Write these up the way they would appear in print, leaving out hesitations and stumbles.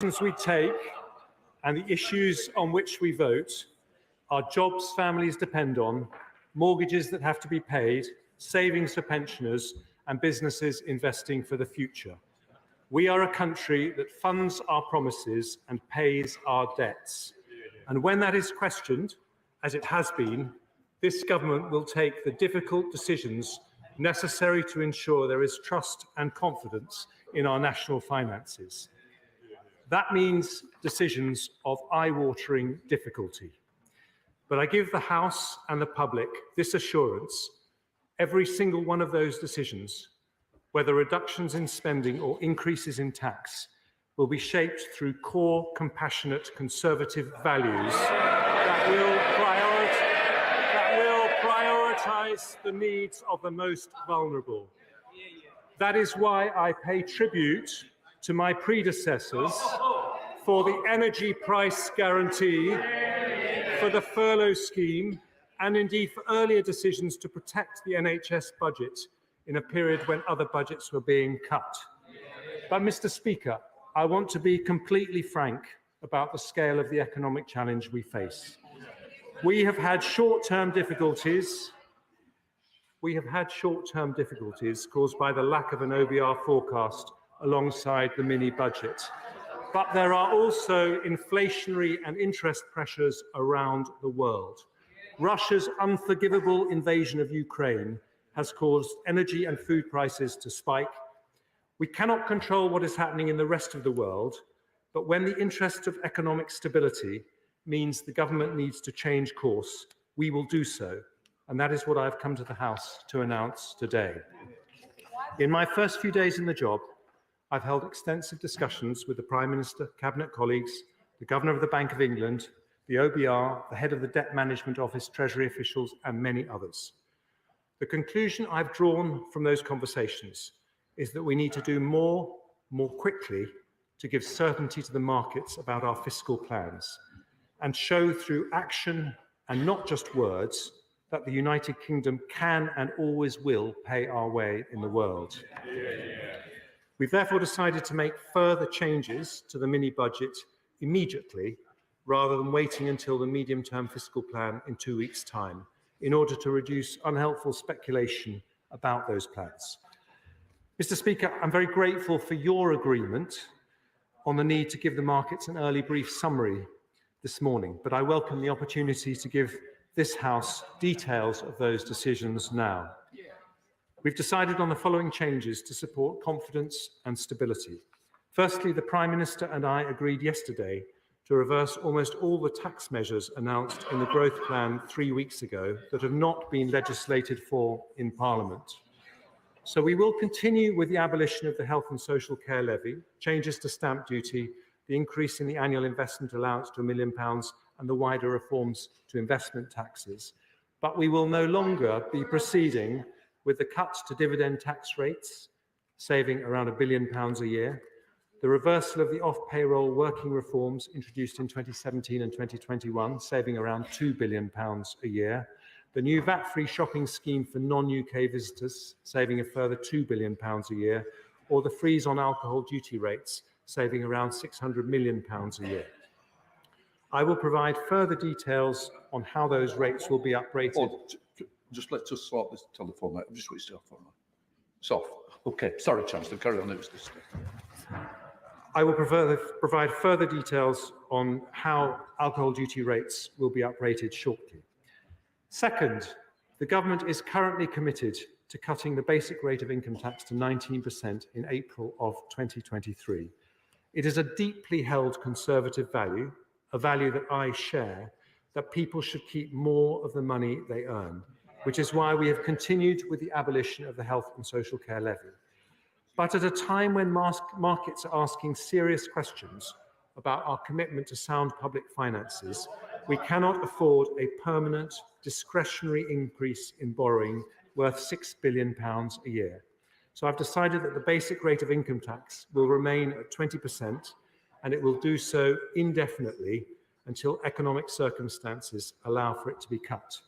actions we take and the issues on which we vote are jobs families depend on, mortgages that have to be paid, savings for pensioners, and businesses investing for the future. We are a country that funds our promises and pays our debts. And when that is questioned, as it has been, this government will take the difficult decisions necessary to ensure there is trust and confidence in our national finances. That means decisions of eye-watering difficulty. But I give the House and the public this assurance: every single one of those decisions, whether reductions in spending or increases in tax, will be shaped through core, compassionate, conservative values that will prioritise the needs of the most vulnerable. That is why I pay tribute to my predecessors for the energy price guarantee, for the furlough scheme, and indeed for earlier decisions to protect the NHS budget in a period when other budgets were being cut. But, Mr. Speaker, I want to be completely frank about the scale of the economic challenge we face. We have had short-term difficulties caused by the lack of an OBR forecast alongside the mini-budget. But there are also inflationary and interest pressures around the world. Russia's unforgivable invasion of Ukraine has caused energy and food prices to spike. We cannot control what is happening in the rest of the world, but when the interest of economic stability means the government needs to change course, we will do so. And that is what I've come to the House to announce today. In my first few days in the job, I've held extensive discussions with the Prime Minister, Cabinet colleagues, the Governor of the Bank of England, the OBR, the head of the Debt Management Office, Treasury officials, and many others. The conclusion I've drawn from those conversations is that we need to do more quickly to give certainty to the markets about our fiscal plans and show through action and not just words that the United Kingdom can and always will pay our way in the world. We've therefore decided to make further changes to the mini-budget immediately, rather than waiting until the medium-term fiscal plan in 2 weeks' time, in order to reduce unhelpful speculation about those plans. Mr. Speaker, I'm very grateful for your agreement on the need to give the markets an early brief summary this morning, but I welcome the opportunity to give this House details of those decisions now. We've decided on the following changes to support confidence and stability. Firstly, the Prime Minister and I agreed yesterday to reverse almost all the tax measures announced in the growth plan 3 weeks ago that have not been legislated for in Parliament. So we will continue with the abolition of the health and social care levy, changes to stamp duty, the increase in the annual investment allowance to £1 million, and the wider reforms to investment taxes. But we will no longer be proceeding with the cuts to dividend tax rates, saving around £1 billion a year, the reversal of the off-payroll working reforms introduced in 2017 and 2021, saving around £2 billion a year, the new VAT-free shopping scheme for non-UK visitors, saving a further £2 billion a year, or the freeze on alcohol duty rates, saving around £600 million a year. I will provide further details on how those rates will be uprated. Just let us sort this telephone out. I've just switched it off. It's off. Okay. Sorry, Chancellor. Carry on. It was this. I will provide further details on how alcohol duty rates will be uprated shortly. Second, the government is currently committed to cutting the basic rate of income tax to 19% in April of 2023. It is a deeply held conservative value, a value that I share, that people should keep more of the money they earn, which is why we have continued with the abolition of the health and social care levy. But at a time when markets are asking serious questions about our commitment to sound public finances, we cannot afford a permanent discretionary increase in borrowing worth £6 billion a year. So I've decided that the basic rate of income tax will remain at 20%, and it will do so indefinitely until economic circumstances allow for it to be cut.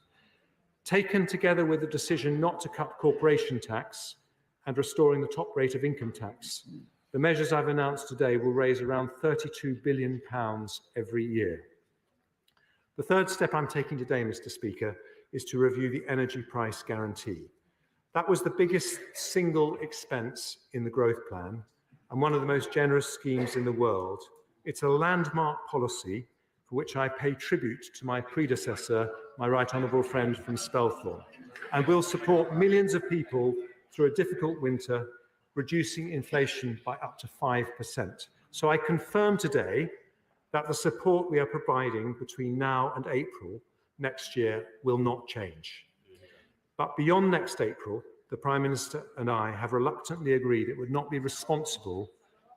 Taken together with the decision not to cut corporation tax and restoring the top rate of income tax, The measures I've announced today will raise around £32 billion every year. The third step I'm taking today, Mr. Speaker, is to review the energy price guarantee. That was the biggest single expense in the growth plan and one of the most generous schemes in the world. It's a landmark policy for which I pay tribute to my predecessor, my right honourable friend from Spelthorne, and will support millions of people through a difficult winter, reducing inflation by up to 5%. So I confirm today that the support we are providing between now and April next year will not change. But beyond next April, the Prime Minister and I have reluctantly agreed it would not be responsible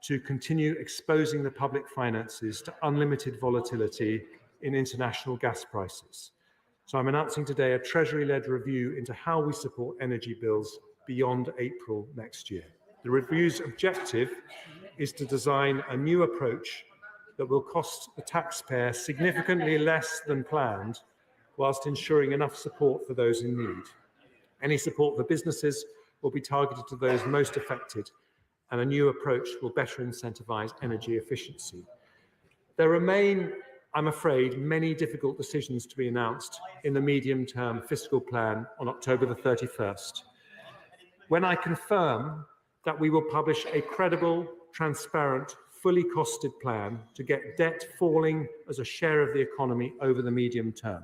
to continue exposing the public finances to unlimited volatility in international gas prices. So I'm announcing today a Treasury-led review into how we support energy bills beyond April next year. The review's objective is to design a new approach that will cost the taxpayer significantly less than planned, whilst ensuring enough support for those in need. Any support for businesses will be targeted to those most affected, and a new approach will better incentivise energy efficiency. There remain, I'm afraid, many difficult decisions to be announced in the medium-term fiscal plan on October the 31st. When I confirm that we will publish a credible, transparent, fully costed plan to get debt falling as a share of the economy over the medium term,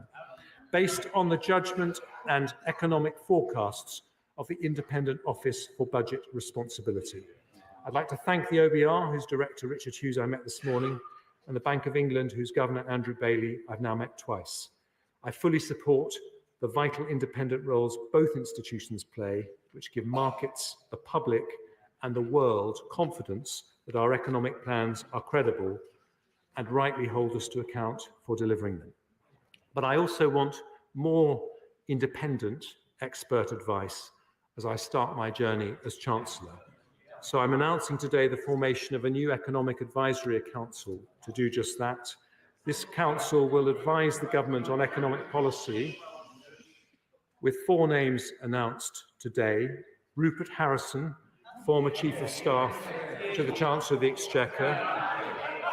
based on the judgment and economic forecasts of the Independent Office for Budget Responsibility. I'd like to thank the OBR, whose Director Richard Hughes I met this morning, and the Bank of England, whose Governor Andrew Bailey I've now met twice. I fully support the vital independent roles both institutions play, which give markets, the public, and the world confidence that our economic plans are credible and rightly hold us to account for delivering them. But I also want more independent expert advice as I start my journey as Chancellor. So I'm announcing today the formation of a new Economic Advisory Council to do just that. This council will advise the government on economic policy, with 4 names announced today: Rupert Harrison, former Chief of Staff to the Chancellor of the Exchequer;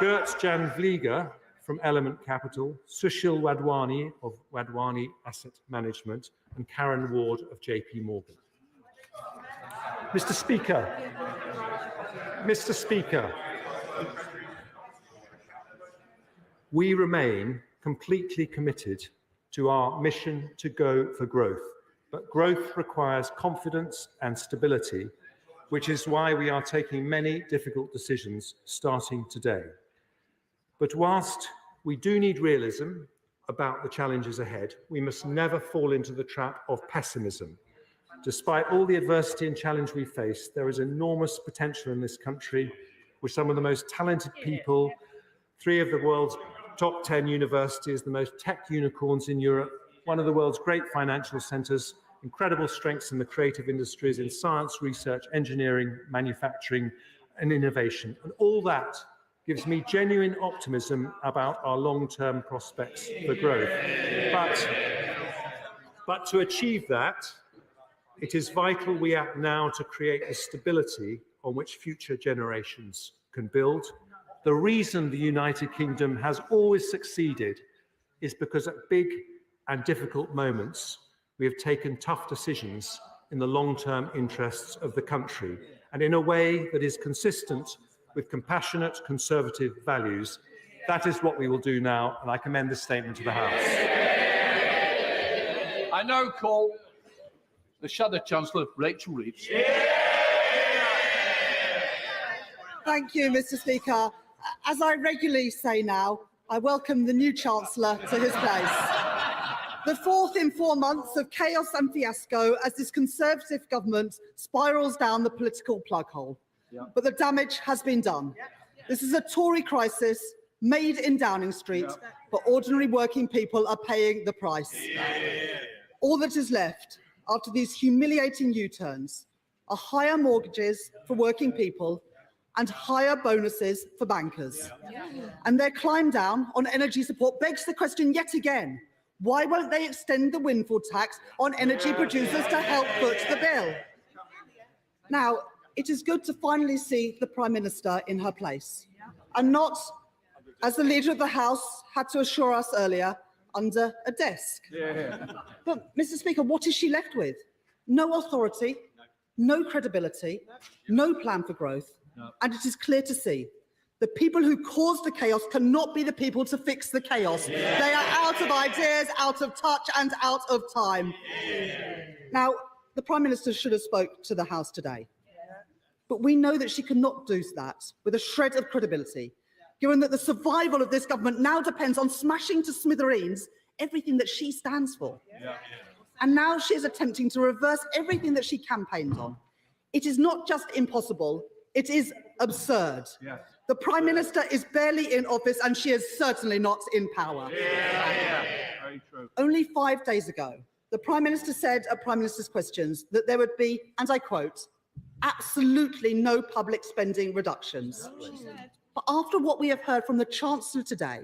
Gert-Jan Vlieger from Element Capital; Sushil Wadhwani of Wadhwani Asset Management; and Karen Ward of JP Morgan. Mr. Speaker, we remain completely committed to our mission to go for growth, but growth requires confidence and stability, which is why we are taking many difficult decisions starting today. But whilst we do need realism about the challenges ahead, we must never fall into the trap of pessimism. Despite all the adversity and challenge we face, there is enormous potential in this country with some of the most talented people, 3 of the world's top 10 universities, the most tech unicorns in Europe, one of the world's great financial centres, incredible strengths in the creative industries, in science, research, engineering, manufacturing, and innovation. And all that gives me genuine optimism about our long-term prospects for growth. But to achieve that, it is vital we act now to create the stability on which future generations can build. The reason the United Kingdom has always succeeded is because at big and difficult moments, we have taken tough decisions in the long-term interests of the country, and in a way that is consistent with compassionate conservative values. That is what we will do now, and I commend this statement to the House. I now call the Shadow Chancellor, Rachel Reeves. Thank you, Mr. Speaker. As I regularly say now, I welcome the new Chancellor to his place. The 4th in 4 months of chaos and fiasco as this Conservative government spirals down the political plug hole. But the damage has been done. This is a Tory crisis made in Downing Street, but ordinary working people are paying the price. All that is left after these humiliating U-turns are higher mortgages for working people and higher bonuses for bankers. And their climb down on energy support begs the question yet again: why won't they extend the windfall tax on energy producers to help foot the bill? Now, it is good to finally see the Prime Minister in her place, and not, as the Leader of the House had to assure us earlier, under a desk. But, Mr. Speaker, what is she left with? No authority, no credibility, no plan for growth, and it is clear to see the people who caused the chaos cannot be the people to fix the chaos. They are out of ideas, out of touch, and out of time. Now, the Prime Minister should have spoke to the House today, but we know that she cannot do that with a shred of credibility, given that the survival of this government now depends on smashing to smithereens everything that she stands for. And now she is attempting to reverse everything that she campaigned on. It is not just impossible, it is absurd. The Prime Minister is barely in office and she is certainly not in power. Very true. Only 5 days ago, the Prime Minister said at Prime Minister's Questions that there would be, and I quote, absolutely no public spending reductions. But after what we have heard from the Chancellor today,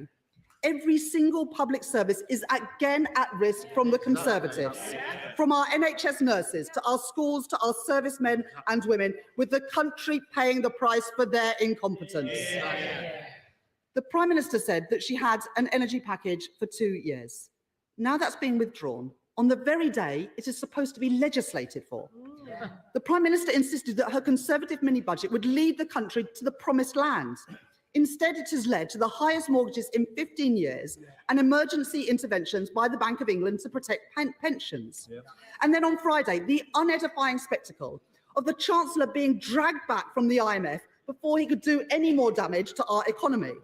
every single public service is again at risk from the Conservatives, from our NHS nurses to our schools to our servicemen and women, with the country paying the price for their incompetence. The Prime Minister said that she had an energy package for 2 years. Now that's being withdrawn on the very day it is supposed to be legislated for. The Prime Minister insisted that her Conservative mini-budget would lead the country to the promised land. Instead, it has led to the highest mortgages in 15 years and emergency interventions by the Bank of England to protect pensions. And then on Friday, the unedifying spectacle of the Chancellor being dragged back from the IMF before he could do any more damage to our economy.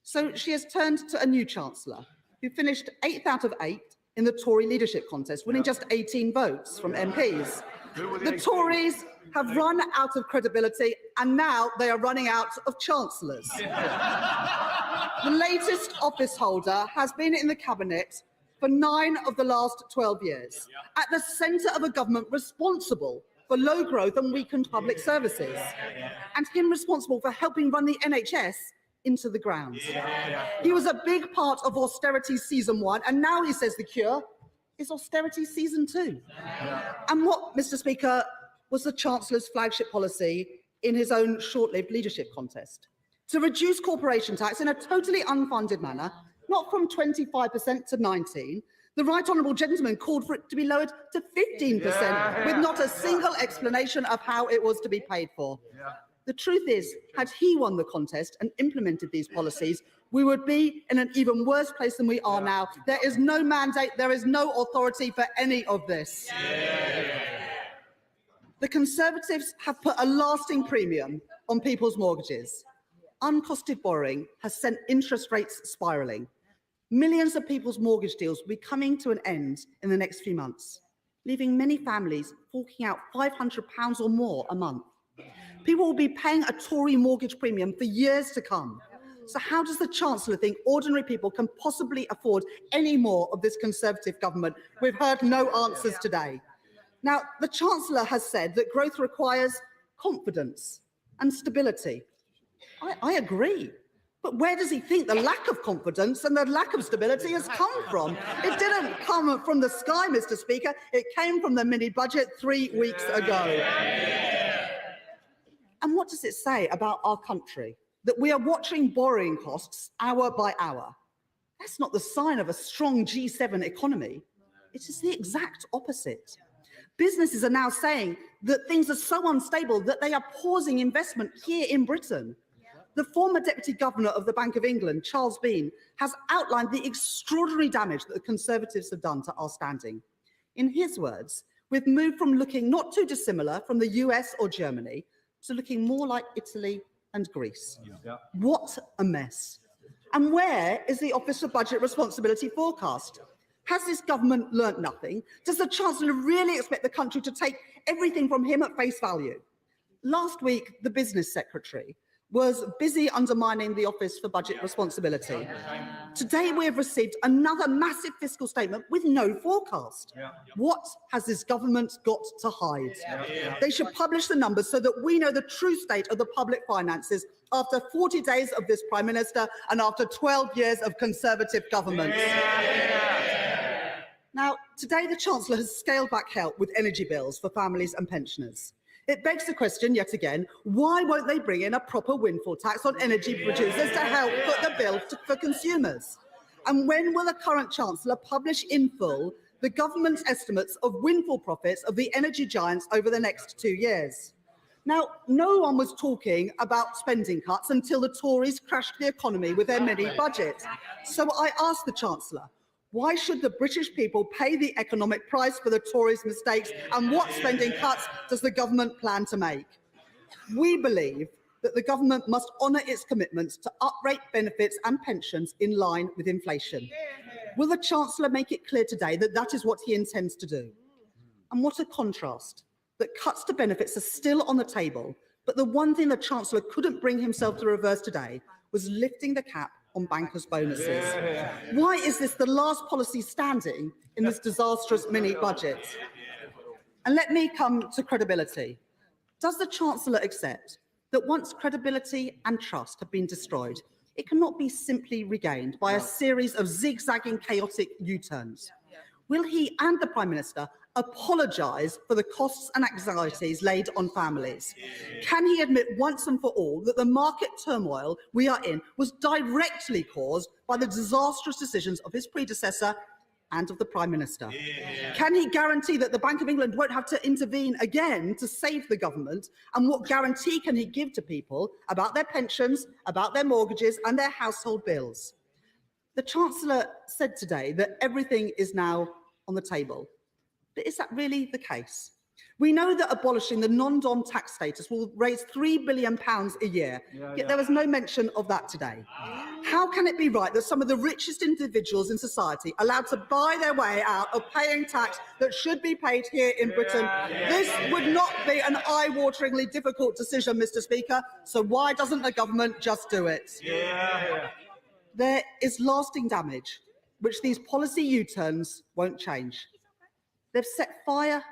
So she has turned to a new Chancellor who finished 8th out of 8 in the Tory leadership contest, winning just 18 votes from MPs. The Tories have run out of credibility and now they are running out of chancellors. The latest office holder has been in the cabinet for 9 of the last 12 years, at the centre of a government responsible for low growth and weakened public services, and him responsible for helping run the NHS into the ground. He was a big part of austerity season 1, and now he says the cure is austerity season 2. And what, Mr. Speaker, was the Chancellor's flagship policy in his own short-lived leadership contest? To reduce corporation tax in a totally unfunded manner, not from 25% to 19%. The right honourable gentleman called for it to be lowered to 15%, with not a single explanation of how it was to be paid for. The truth is, had he won the contest and implemented these policies, we would be in an even worse place than we are now. There is no mandate, there is no authority for any of this. The Conservatives have put a lasting premium on people's mortgages. Uncosted borrowing has sent interest rates spiralling. Millions of people's mortgage deals will be coming to an end in the next few months, leaving many families forking out £500 or more a month. People will be paying a Tory mortgage premium for years to come. So how does the Chancellor think ordinary people can possibly afford any more of this Conservative government? We've heard no answers today. Now, the Chancellor has said that growth requires confidence and stability. I agree. But where does he think the lack of confidence and the lack of stability has come from? It didn't come from the sky, Mr. Speaker. It came from the mini-budget 3 weeks ago. And what does it say about our country? That we are watching borrowing costs hour by hour. That's not the sign of a strong G7 economy. It is the exact opposite. Businesses are now saying that things are so unstable that they are pausing investment here in Britain. The former Deputy Governor of the Bank of England, Charles Bean, has outlined the extraordinary damage that the Conservatives have done to our standing. In his words, we've moved from looking not too dissimilar from the US or Germany to looking more like Italy and Greece. What a mess. And where is the Office for Budget Responsibility forecast? Has this government learnt nothing? Does the Chancellor really expect the country to take everything from him at face value? Last week, the Business Secretary was busy undermining the Office for Budget Responsibility. Today, we have received another massive fiscal statement with no forecast. What has this government got to hide? They should publish the numbers so that we know the true state of the public finances after 40 days of this Prime Minister and after 12 years of Conservative government. Now, today the Chancellor has scaled back help with energy bills for families and pensioners. It begs the question yet again, why won't they bring in a proper windfall tax on energy producers to help foot the bill for consumers? And when will the current Chancellor publish in full the government's estimates of windfall profits of the energy giants over the next 2 years? Now, no one was talking about spending cuts until the Tories crashed the economy with their mini budget. So I asked the Chancellor, why should the British people pay the economic price for the Tories' mistakes, and what spending cuts does the government plan to make? We believe that the government must honour its commitments to uprate benefits and pensions in line with inflation. Will the Chancellor make it clear today that that is what he intends to do? And what a contrast, that cuts to benefits are still on the table, but the one thing the Chancellor couldn't bring himself to reverse today was lifting the cap on bankers' bonuses. Why is this the last policy standing in this disastrous mini-budget? And let me come to credibility. Does the Chancellor accept that once credibility and trust have been destroyed, it cannot be simply regained by a series of zigzagging, chaotic U-turns? Will he and the Prime Minister apologise for the costs and anxieties laid on families? Can he admit once and for all that the market turmoil we are in was directly caused by the disastrous decisions of his predecessor and of the Prime Minister? Can he guarantee that the Bank of England won't have to intervene again to save the government? And what guarantee can he give to people about their pensions, about their mortgages and their household bills? The Chancellor said today that everything is now on the table. But is that really the case? We know that abolishing the non-dom tax status will raise £3 billion a year, yet there was no mention of that today. How can it be right that some of the richest individuals in society are allowed to buy their way out of paying tax that should be paid here in Britain? This would not be an eye-wateringly difficult decision, Mr. Speaker, so why doesn't the government just do it? There is lasting damage, which these policy U-turns won't change. They've set fire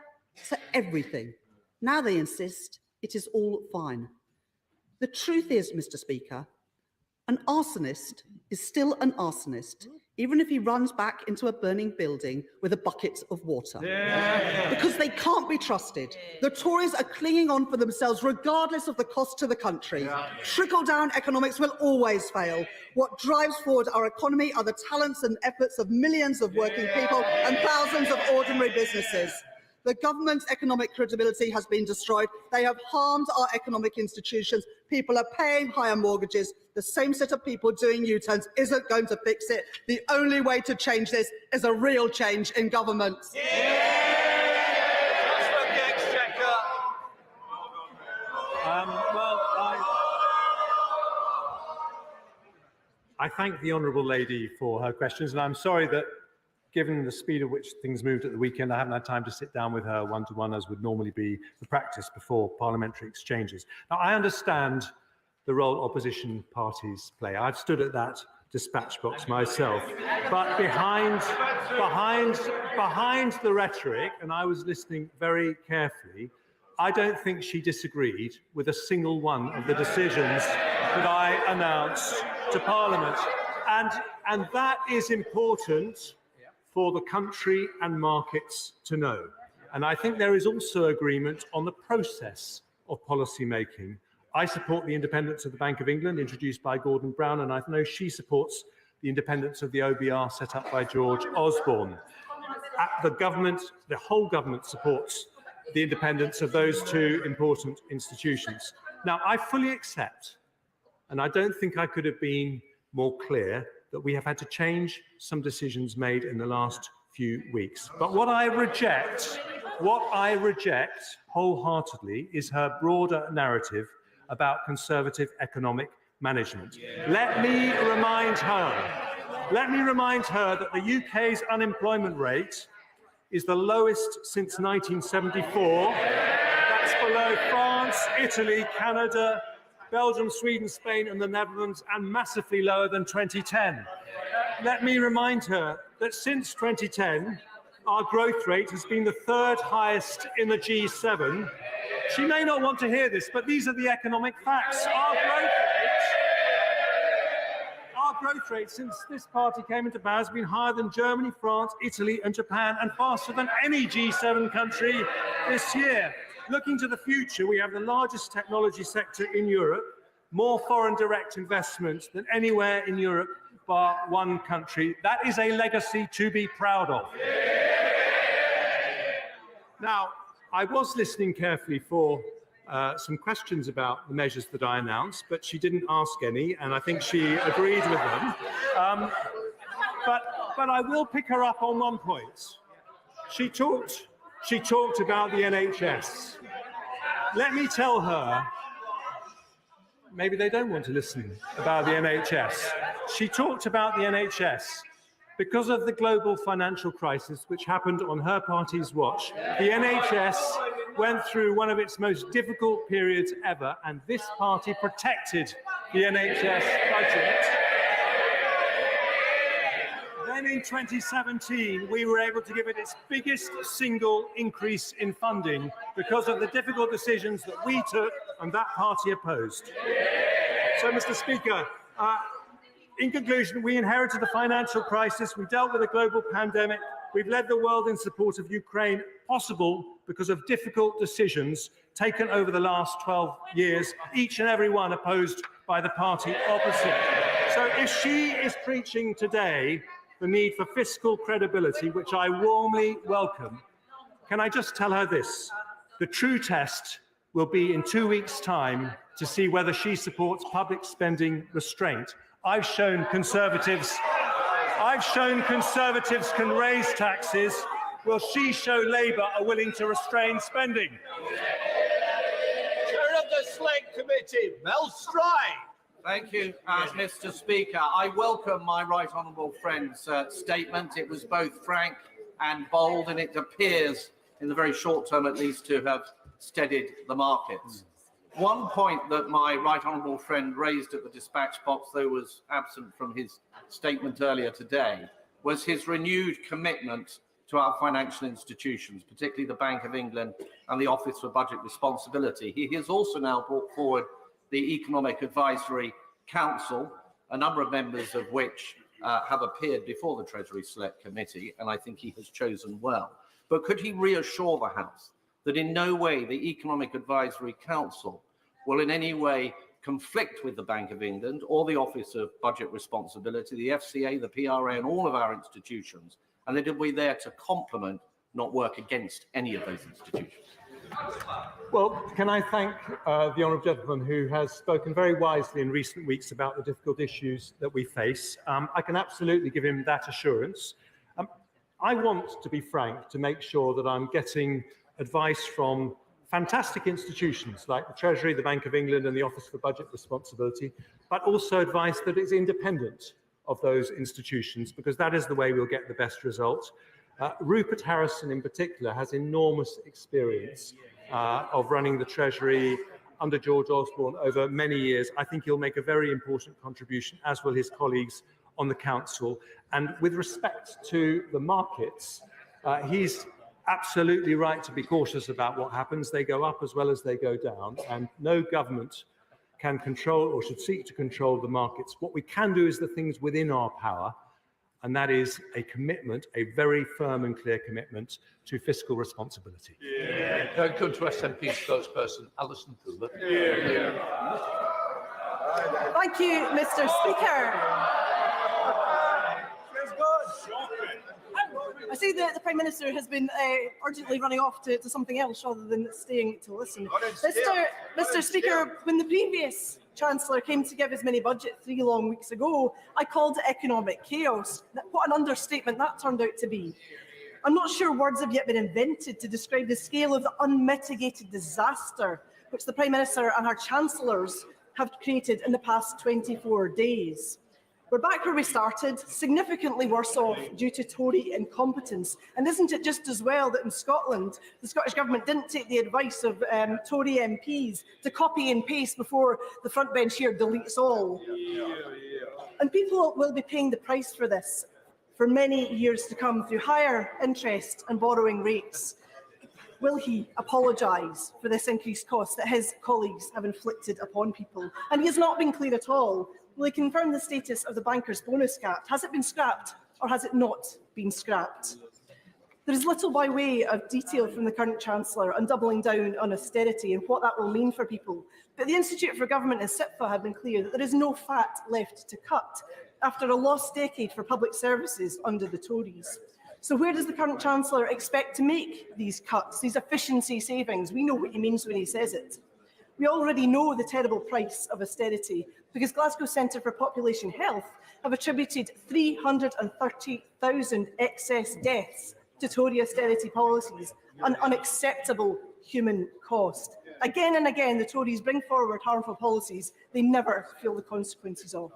to everything. Now they insist it is all fine. The truth is, Mr. Speaker, an arsonist is still an arsonist, even if he runs back into a burning building with a bucket of water. Because they can't be trusted. The Tories are clinging on for themselves regardless of the cost to the country. Trickle-down economics will always fail. What drives forward our economy are the talents and efforts of millions of working people and thousands of ordinary businesses. The government's economic credibility has been destroyed. They have harmed our economic institutions. People are paying higher mortgages. The same set of people doing U-turns isn't going to fix it. The only way to change this is a real change in government. I thank the honourable lady for her questions, and I'm sorry that, given the speed at which things moved at the weekend, I haven't had time to sit down with her one-to-one, as would normally be the practice before parliamentary exchanges. Now, I understand the role opposition parties play. I've stood at that dispatch box myself. But behind the rhetoric, and I was listening very carefully, I don't think she disagreed with a single one of the decisions that I announced to Parliament. And that is important for the country and markets to know. And I think there is also agreement on the process of policy making. I support the independence of the Bank of England, introduced by Gordon Brown, and I know she supports the independence of the OBR set up by George Osborne. The whole government supports the independence of those two important institutions. Now, I fully accept, and I don't think I could have been more clear, that we have had to change some decisions made in the last few weeks. But what I reject wholeheartedly is her broader narrative about Conservative economic management. Let me remind her that the UK's unemployment rate is the lowest since 1974. That's below France, Italy, Canada, Belgium, Sweden, Spain and the Netherlands, and massively lower than 2010. Let me remind her that since 2010, our growth rate has been the third highest in the G7. She may not want to hear this, but these are the economic facts. Our growth rate since this party came into power has been higher than Germany, France, Italy and Japan, and faster than any G7 country this year. looking to the future, we have the largest technology sector in Europe, more foreign direct investment than anywhere in Europe bar one country. That is a legacy to be proud of. Now, I was listening carefully for some questions about the measures that I announced, but she didn't ask any, and I think she agreed with them. But I will pick her up on one point. She talked about the NHS. Let me tell her, maybe they don't want to listen about the NHS. She talked about the NHS. Because of the global financial crisis, which happened on her party's watch, the NHS went through one of its most difficult periods ever, and this party protected the NHS budget. Then in 2017, we were able to give it its biggest single increase in funding because of the difficult decisions that we took and that party opposed. So, Mr. Speaker, in conclusion, we inherited the financial crisis, we dealt with a global pandemic, we've led the world in support of Ukraine, possible because of difficult decisions taken over the last 12 years, each and every one opposed by the party opposite. So if she is preaching today the need for fiscal credibility, which I warmly welcome, can I just tell her this? The true test will be in 2 weeks' time to see whether she supports public spending restraint. I've shown Conservatives can raise taxes. Will she show Labour are willing to restrain spending? Chair of the Select Committee, Mel Stride. Thank you, Mr. Speaker. I welcome my right honourable friend's statement. It was both frank and bold, and it appears, in the very short term at least, to have steadied the markets. One point that my right honourable friend raised at the dispatch box, though was absent from his statement earlier today, was his renewed commitment to our financial institutions, particularly the Bank of England and the Office for Budget Responsibility. He has also now brought forward the Economic Advisory Council, a number of members of which have appeared before the Treasury Select Committee, and I think he has chosen well. But could he reassure the House that in no way the Economic Advisory Council will in any way conflict with the Bank of England or the Office of Budget Responsibility, the FCA, the PRA, and all of our institutions, and that it will be there to complement, not work against any of those institutions? Well, can I thank the honourable gentleman who has spoken very wisely in recent weeks about the difficult issues that we face. I can absolutely give him that assurance. I want to be frank to make sure that I'm getting advice from fantastic institutions like the Treasury, the Bank of England and the Office for Budget Responsibility, but also advice that is independent of those institutions, because that is the way we'll get the best result. Rupert Harrison in particular has enormous experience of running the Treasury under George Osborne over many years. I think he'll make a very important contribution, as will his colleagues on the Council. And with respect to the markets, he's absolutely right to be cautious about what happens. They go up as well as they go down, and no government can control or should seek to control the markets. What we can do is the things within our power, and that is a commitment, a very firm and clear commitment to fiscal responsibility. Come to SNP spokesperson, Alison Fuller. Thank you, Mr. Speaker. I see that the Prime Minister has been urgently running off to something else rather than staying to listen. Mr. Speaker, when the previous Chancellor came to give his mini-budget 3 long weeks ago, I called it economic chaos. What an understatement that turned out to be. I'm not sure words have yet been invented to describe the scale of the unmitigated disaster which the Prime Minister and her Chancellors have created in the past 24 days. We're back where we started, significantly worse off due to Tory incompetence. And isn't it just as well that in Scotland, the Scottish Government didn't take the advice of Tory MPs to copy and paste before the front bench here deletes all? And people will be paying the price for this for many years to come through higher interest and borrowing rates. Will he apologise for this increased cost that his colleagues have inflicted upon people? And he has not been clear at all. Will he confirm the status of the banker's bonus cap? Has it been scrapped or has it not been scrapped? There is little by way of detail from the current Chancellor on doubling down on austerity and what that will mean for people. But the Institute for Government and SIPFA have been clear that there is no fat left to cut after a lost decade for public services under the Tories. So where does the current Chancellor expect to make these cuts, these efficiency savings? We know what he means when he says it. We already know the terrible price of austerity because Glasgow Centre for Population Health have attributed 330,000 excess deaths to Tory austerity policies, an unacceptable human cost. Again and again, the Tories bring forward harmful policies they never feel the consequences of.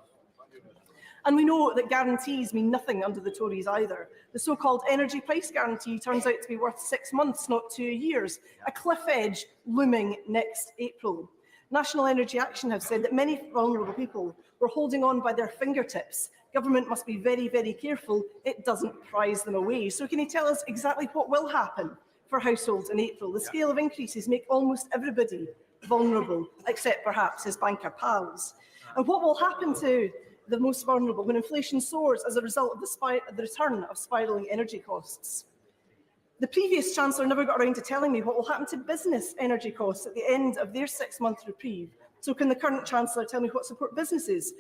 And we know that guarantees mean nothing under the Tories either. The so-called energy price guarantee turns out to be worth 6 months, not 2 years, a cliff edge looming next April. National Energy Action have said that many vulnerable people were holding on by their fingertips. Government must be very, very careful it doesn't prize them away. So can you tell us exactly what will happen for households in April? The scale of increases make almost everybody vulnerable, except perhaps his banker pals. And what will happen to the most vulnerable when inflation soars as a result of the return of spiralling energy costs? The previous Chancellor never got around to telling me what will happen to business energy costs at the end of their 6-month reprieve. So can the current Chancellor tell me what support businesses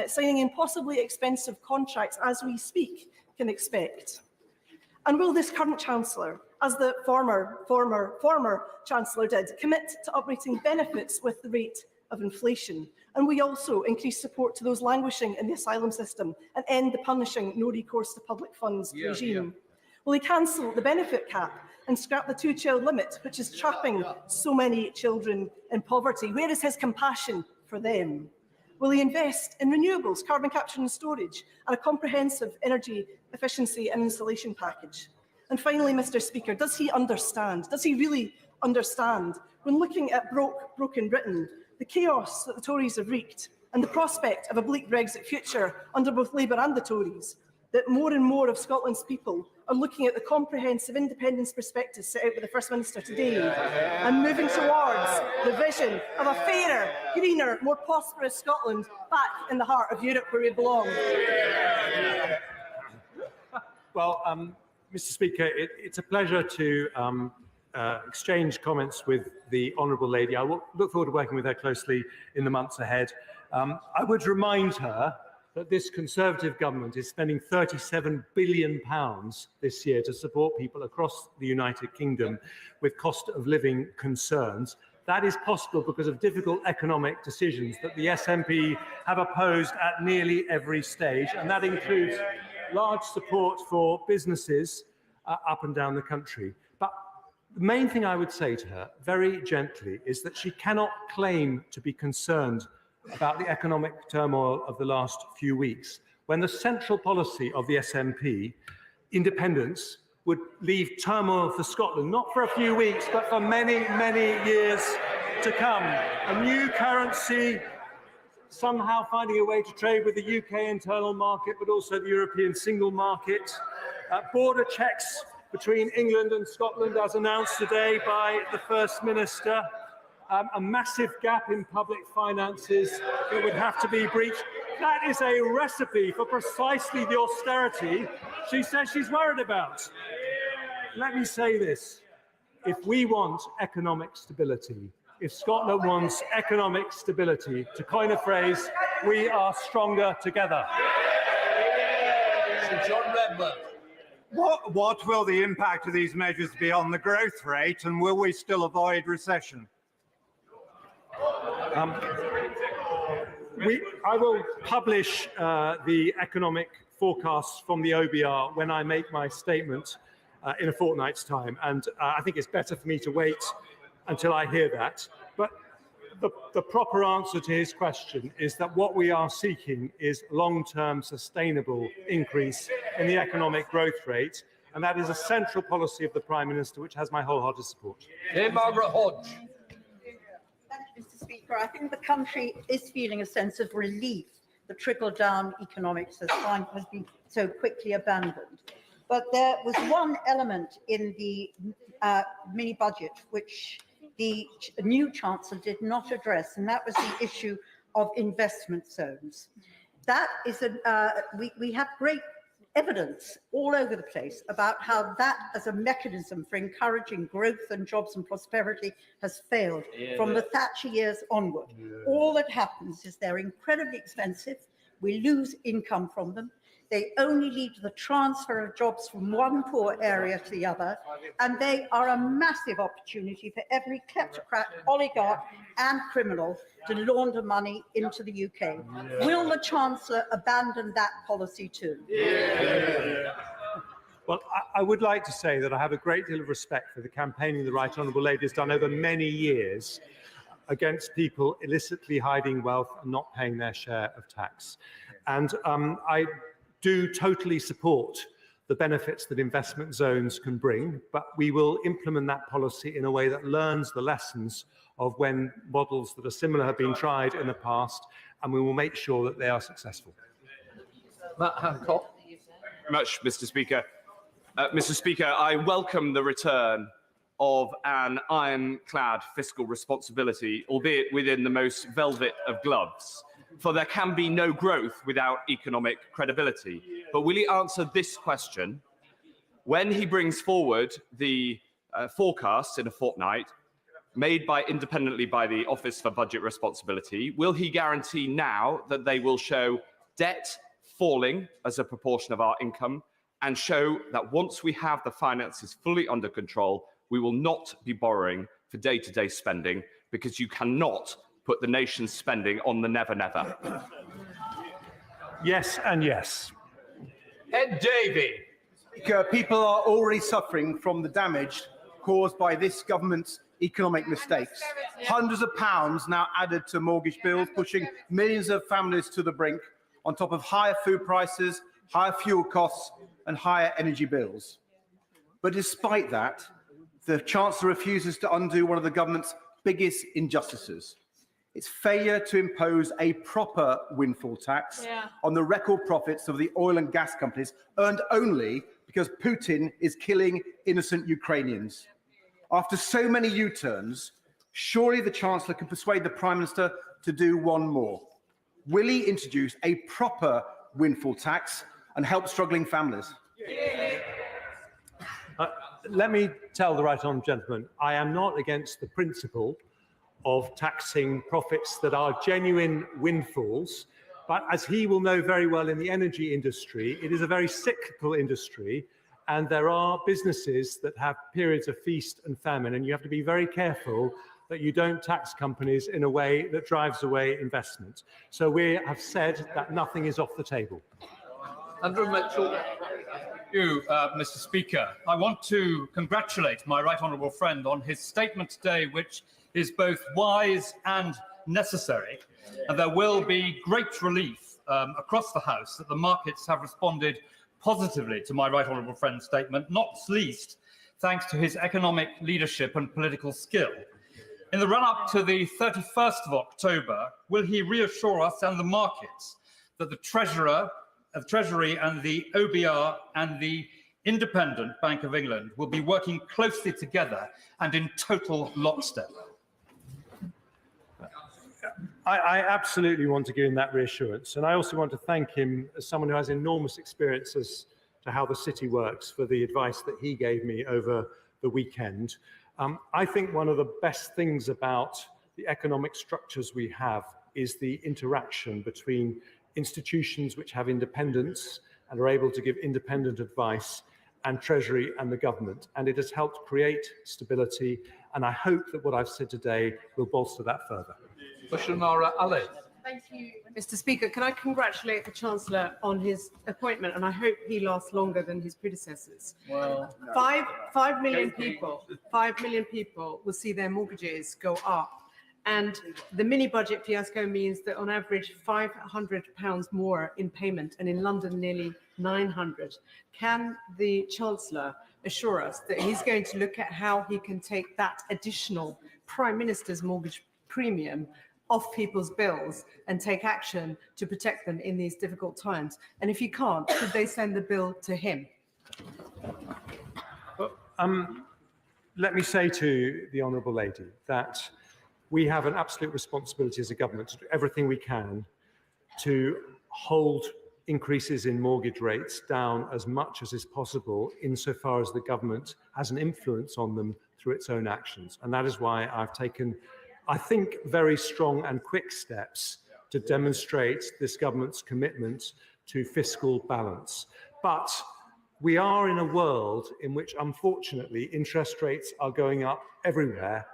signing impossibly expensive contracts as we speak can expect? And will this current Chancellor, as the former Chancellor did, commit to uprating benefits with the rate of inflation? And we also increase support to those languishing in the asylum system and end the punishing no recourse to public funds regime? Will he cancel the benefit cap and scrap the 2-child limit, which is trapping so many children in poverty? Where is his compassion for them? Will he invest in renewables, carbon capture and storage, and a comprehensive energy efficiency and installation package? And finally, Mr. Speaker, does he understand? Does he really understand, when looking at broken Britain, the chaos that the Tories have wreaked and the prospect of a bleak Brexit future under both Labour and the Tories, that more and more of Scotland's people are looking at the comprehensive independence prospectus set out by the First Minister today and moving towards the vision of a fairer, greener, more prosperous Scotland back in the heart of Europe where we belong? Well, Mr. Speaker, it's a pleasure to exchange comments with the Honourable Lady. I will look forward to working with her closely in the months ahead. I would remind her that this Conservative government is spending £37 billion this year to support people across the United Kingdom with cost of living concerns. That is possible because of difficult economic decisions that the SNP have opposed at nearly every stage, and that includes large support for businesses up and down the country. But the main thing I would say to her, very gently, is that she cannot claim to be concerned about the economic turmoil of the last few weeks, when the central policy of the SNP, independence, would leave turmoil for Scotland, not for a few weeks, but for many, many years to come. A new currency, somehow finding a way to trade with the UK internal market, but also the European single market, border checks between England and Scotland, as announced today by the First Minister, a massive gap in public finances that would have to be breached. That is a recipe for precisely the austerity she says she's worried about. Let me say this. If we want economic stability, if Scotland wants economic stability, to coin a phrase, we are stronger together. John Redmond. What will the impact of these measures be on the growth rate, and will we still avoid recession? I will publish the economic forecasts from the OBR when I make my statement in a fortnight's time, and I think it's better for me to wait until I hear that. But the proper answer to his question is that what we are seeking is long-term sustainable increase in the economic growth rate, and that is a central policy of the Prime Minister, which has my wholehearted support. Margaret Hodge. Thank you, Mr. Speaker. I think the country is feeling a sense of relief that trickle-down economics has been so quickly abandoned. But there was one element in the mini-budget which the new Chancellor did not address, and that was the issue of investment zones. That is we have great evidence all over the place about how that as a mechanism for encouraging growth and jobs and prosperity has failed from the Thatcher years onward. All that happens is they're incredibly expensive. We lose income from them. They only lead to the transfer of jobs from one poor area to the other, and they are a massive opportunity for every kleptocrat, oligarch and criminal to launder money into the UK. Will the Chancellor abandon that policy too? Well, I would like to say that I have a great deal of respect for the campaigning the Right Honourable Lady has done over many years against people illicitly hiding wealth and not paying their share of tax. And I do totally support the benefits that investment zones can bring, but we will implement that policy in a way that learns the lessons of when models that are similar have been tried in the past, and we will make sure that they are successful. Matt Hancock. Very much, Mr. Speaker. Mr. Speaker, I welcome the return of an ironclad fiscal responsibility, albeit within the most velvet of gloves. For there can be no growth without economic credibility. But will he answer this question? When he brings forward the forecasts in a fortnight, made independently by the Office for Budget Responsibility, will he guarantee now that they will show debt falling as a proportion of our income and show that once we have the finances fully under control, we will not be borrowing for day-to-day spending, because you cannot put the nation's spending on the never, never? Yes and yes. Ed Davey. People are already suffering from the damage caused by this government's economic mistakes. Hundreds of pounds now added to mortgage bills, pushing millions of families to the brink, on top of higher food prices, higher fuel costs, and higher energy bills. But despite that, the Chancellor refuses to undo one of the government's biggest injustices: its failure to impose a proper windfall tax on the record profits of the oil and gas companies, earned only because Putin is killing innocent Ukrainians. After so many U-turns, surely the Chancellor can persuade the Prime Minister to do one more. Will he introduce a proper windfall tax and help struggling families? Let me tell the right honourable gentleman, I am not against the principle of taxing profits that are genuine windfalls, but as he will know very well, in the energy industry, it is a very cyclical industry, and there are businesses that have periods of feast and famine, and you have to be very careful that you don't tax companies in a way that drives away investment. So we have said that nothing is off the table. Andrew Mitchell. Thank you, Mr. Speaker. I want to congratulate my right honourable friend on his statement today, which is both wise and necessary. And there will be great relief across the House that the markets have responded positively to my right honourable friend's statement, not least thanks to his economic leadership and political skill. In the run-up to the 31st of October, will he reassure us and the markets that the Treasury and the OBR and the Independent Bank of England will be working closely together and in total lockstep? I absolutely want to give him that reassurance. And I also want to thank him, as someone who has enormous experience as to how the city works, for the advice that he gave me over the weekend. I think one of the best things about the economic structures we have is the interaction between institutions which have independence and are able to give independent advice, and Treasury and the government. And it has helped create stability. And I hope that what I've said today will bolster that further. Bashunara Ali. Thank you, Mr. Speaker. Can I congratulate the Chancellor on his appointment, and I hope he lasts longer than his predecessors. Well, 5 million people will see their mortgages go up, and the mini-budget fiasco means that on average £500 more in payment, and in London nearly 900. Can the Chancellor assure us that he's going to look at how he can take that additional Prime Minister's mortgage premium off people's bills and take action to protect them in these difficult times? And if you can't, should they send the bill to him? Let me say to the Honourable Lady that we have an absolute responsibility as a government to do everything we can to hold increases in mortgage rates down as much as is possible insofar as the government has an influence on them through its own actions. And that is why I've taken, I think, very strong and quick steps to demonstrate this government's commitment to fiscal balance. But we are in a world in which, unfortunately, interest rates are going up everywhere,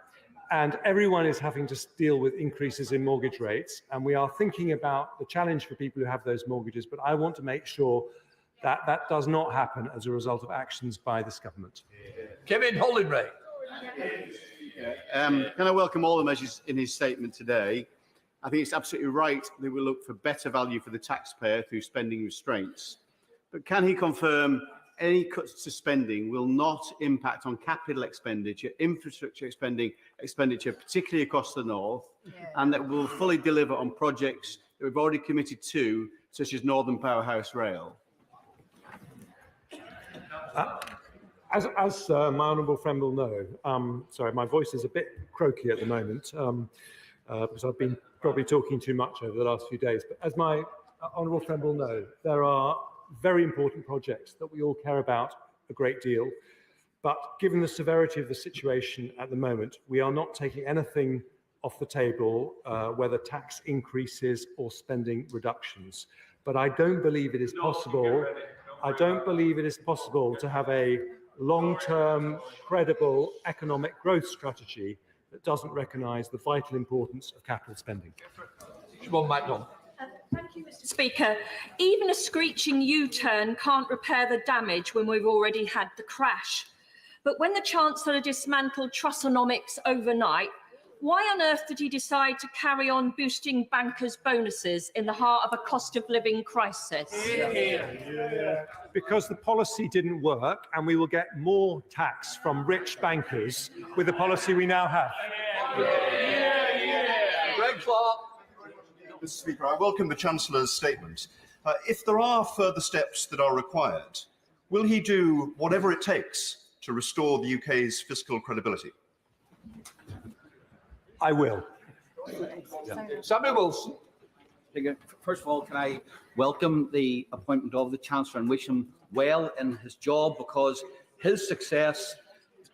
and everyone is having to deal with increases in mortgage rates. And we are thinking about the challenge for people who have those mortgages, but I want to make sure that that does not happen as a result of actions by this government. Kevin Hollingray. Can I welcome all the measures in his statement today? I think it's absolutely right that we look for better value for the taxpayer through spending restraints. But can he confirm any cuts to spending will not impact on capital expenditure, infrastructure expenditure, particularly across the north, and that will fully deliver on projects that we've already committed to, such as Northern Powerhouse Rail? As my honourable friend will know, sorry, my voice is a bit croaky at the moment because I've been probably talking too much over the last few days. But as my honourable friend will know, there are very important projects that we all care about a great deal. But given the severity of the situation at the moment, we are not taking anything off the table, whether tax increases or spending reductions. But I don't believe it is possible. I don't believe it is possible to have a long-term, credible economic growth strategy that doesn't recognise the vital importance of capital spending. Siobhan MacDonald. Thank you, Mr. Speaker. Even a screeching U-turn can't repair the damage when we've already had the crash. But when the Chancellor dismantled Trussonomics overnight, why on earth did he decide to carry on boosting bankers' bonuses in the heart of a cost of living crisis? Because the policy didn't work, and we will get more tax from rich bankers with the policy we now have. Greg Clark. Mr. Speaker, I welcome the Chancellor's statement. If there are further steps that are required, will he do whatever it takes to restore the UK's fiscal credibility? I will. Samuel Wilson. First of all, can I welcome the appointment of the Chancellor and wish him well in his job, because his success,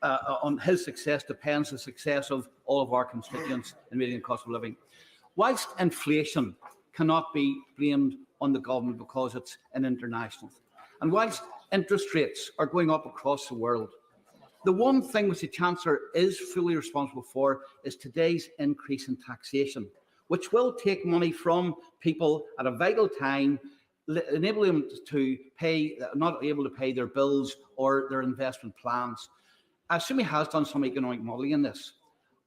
on his success depends the success of all of our constituents in meeting the cost of living. Whilst inflation cannot be blamed on the government because it's an international, and whilst interest rates are going up across the world, the one thing which the Chancellor is fully responsible for is today's increase in taxation, which will take money from people at a vital time, enabling them to pay, not able to pay their bills or their investment plans. I assume he has done some economic modelling in this.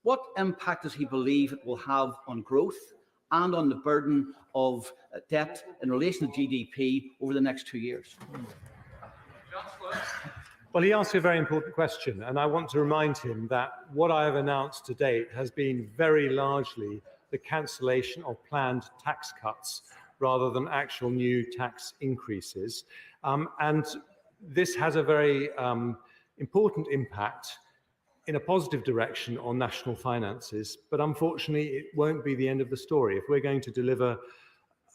What impact does he believe it will have on growth and on the burden of debt in relation to GDP over the next 2 years? Well, he asked a very important question, and I want to remind him that what I have announced to date has been very largely the cancellation of planned tax cuts rather than actual new tax increases. And this has a very important impact in a positive direction on national finances, but unfortunately it won't be the end of the story. If we're going to deliver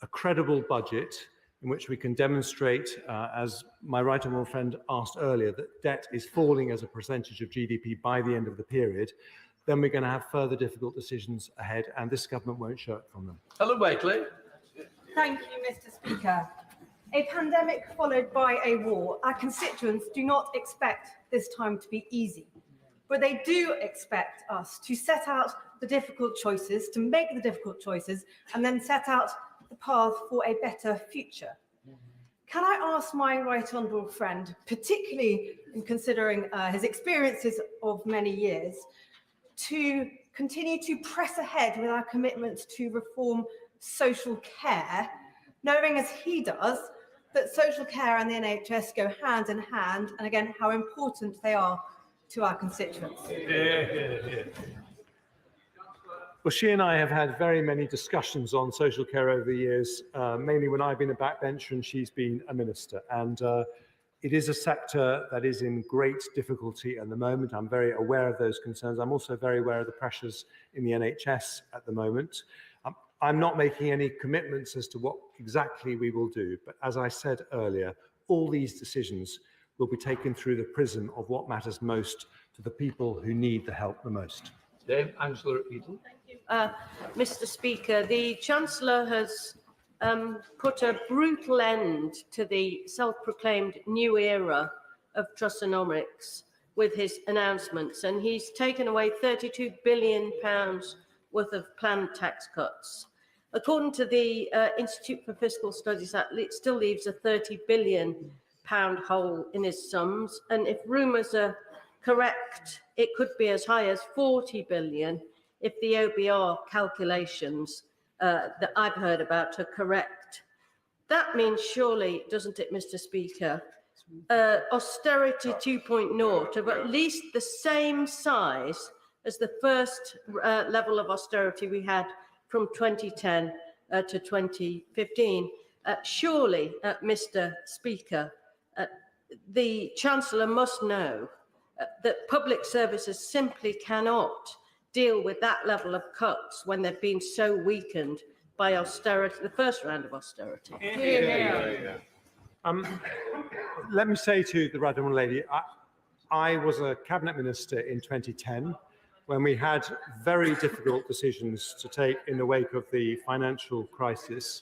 a credible budget in which we can demonstrate, as my right honourable friend asked earlier, that debt is falling as a percentage of GDP by the end of the period, then we're going to have further difficult decisions ahead, and this government won't shirk from them. Helen Wakely. Thank you, Mr. Speaker. A pandemic followed by a war. Our constituents do not expect this time to be easy, but they do expect us to set out the difficult choices, to make the difficult choices, and then set out the path for a better future. Can I ask my right honourable friend, particularly in considering his experiences of many years, to continue to press ahead with our commitment to reform social care, knowing as he does that social care and the NHS go hand in hand, and again, how important they are to our constituents? Well, she and I have had very many discussions on social care over the years, mainly when I've been a backbencher and she's been a minister. And it is a sector that is in great difficulty at the moment. I'm very aware of those concerns. I'm also very aware of the pressures in the NHS at the moment. I'm not making any commitments as to what exactly we will do, but as I said earlier, all these decisions will be taken through the prism of what matters most to the people who need the help the most. Chancellor. Mr. Speaker, the Chancellor has put a brutal end to the self-proclaimed new era of Trussonomics with his announcements, and he's taken away £32 billion worth of planned tax cuts. According to the Institute for Fiscal Studies, that still leaves a £30 billion hole in his sums, and if rumours are correct, it could be as high as 40 billion if the OBR calculations that I've heard about are correct. That means surely, doesn't it, Mr. Speaker, austerity 2.0 of at least the same size as the first level of austerity we had from 2010 to 2015. Surely, Mr. Speaker, the Chancellor must know that public services simply cannot deal with that level of cuts when they've been so weakened by austerity, the first round of austerity. Let me say to the right honourable lady, I was a cabinet minister in 2010 when we had very difficult decisions to take in the wake of the financial crisis,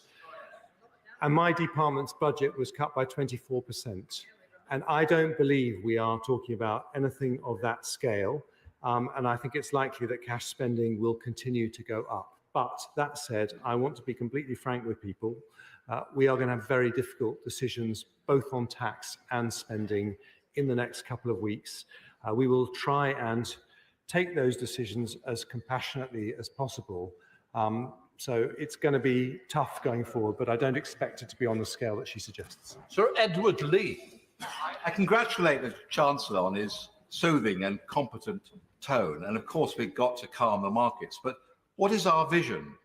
and my department's budget was cut by 24%. And I don't believe we are talking about anything of that scale. And I think it's likely that cash spending will continue to go up. But that said, I want to be completely frank with people. We are going to have very difficult decisions, both on tax and spending, in the next couple of weeks. We will try and take those decisions as compassionately as possible. So it's going to be tough going forward, but I don't expect it to be on the scale that she suggests. Sir Edward Lee. I congratulate the Chancellor on his soothing and competent tone. And of course, we've got to calm the markets. But what is our vision?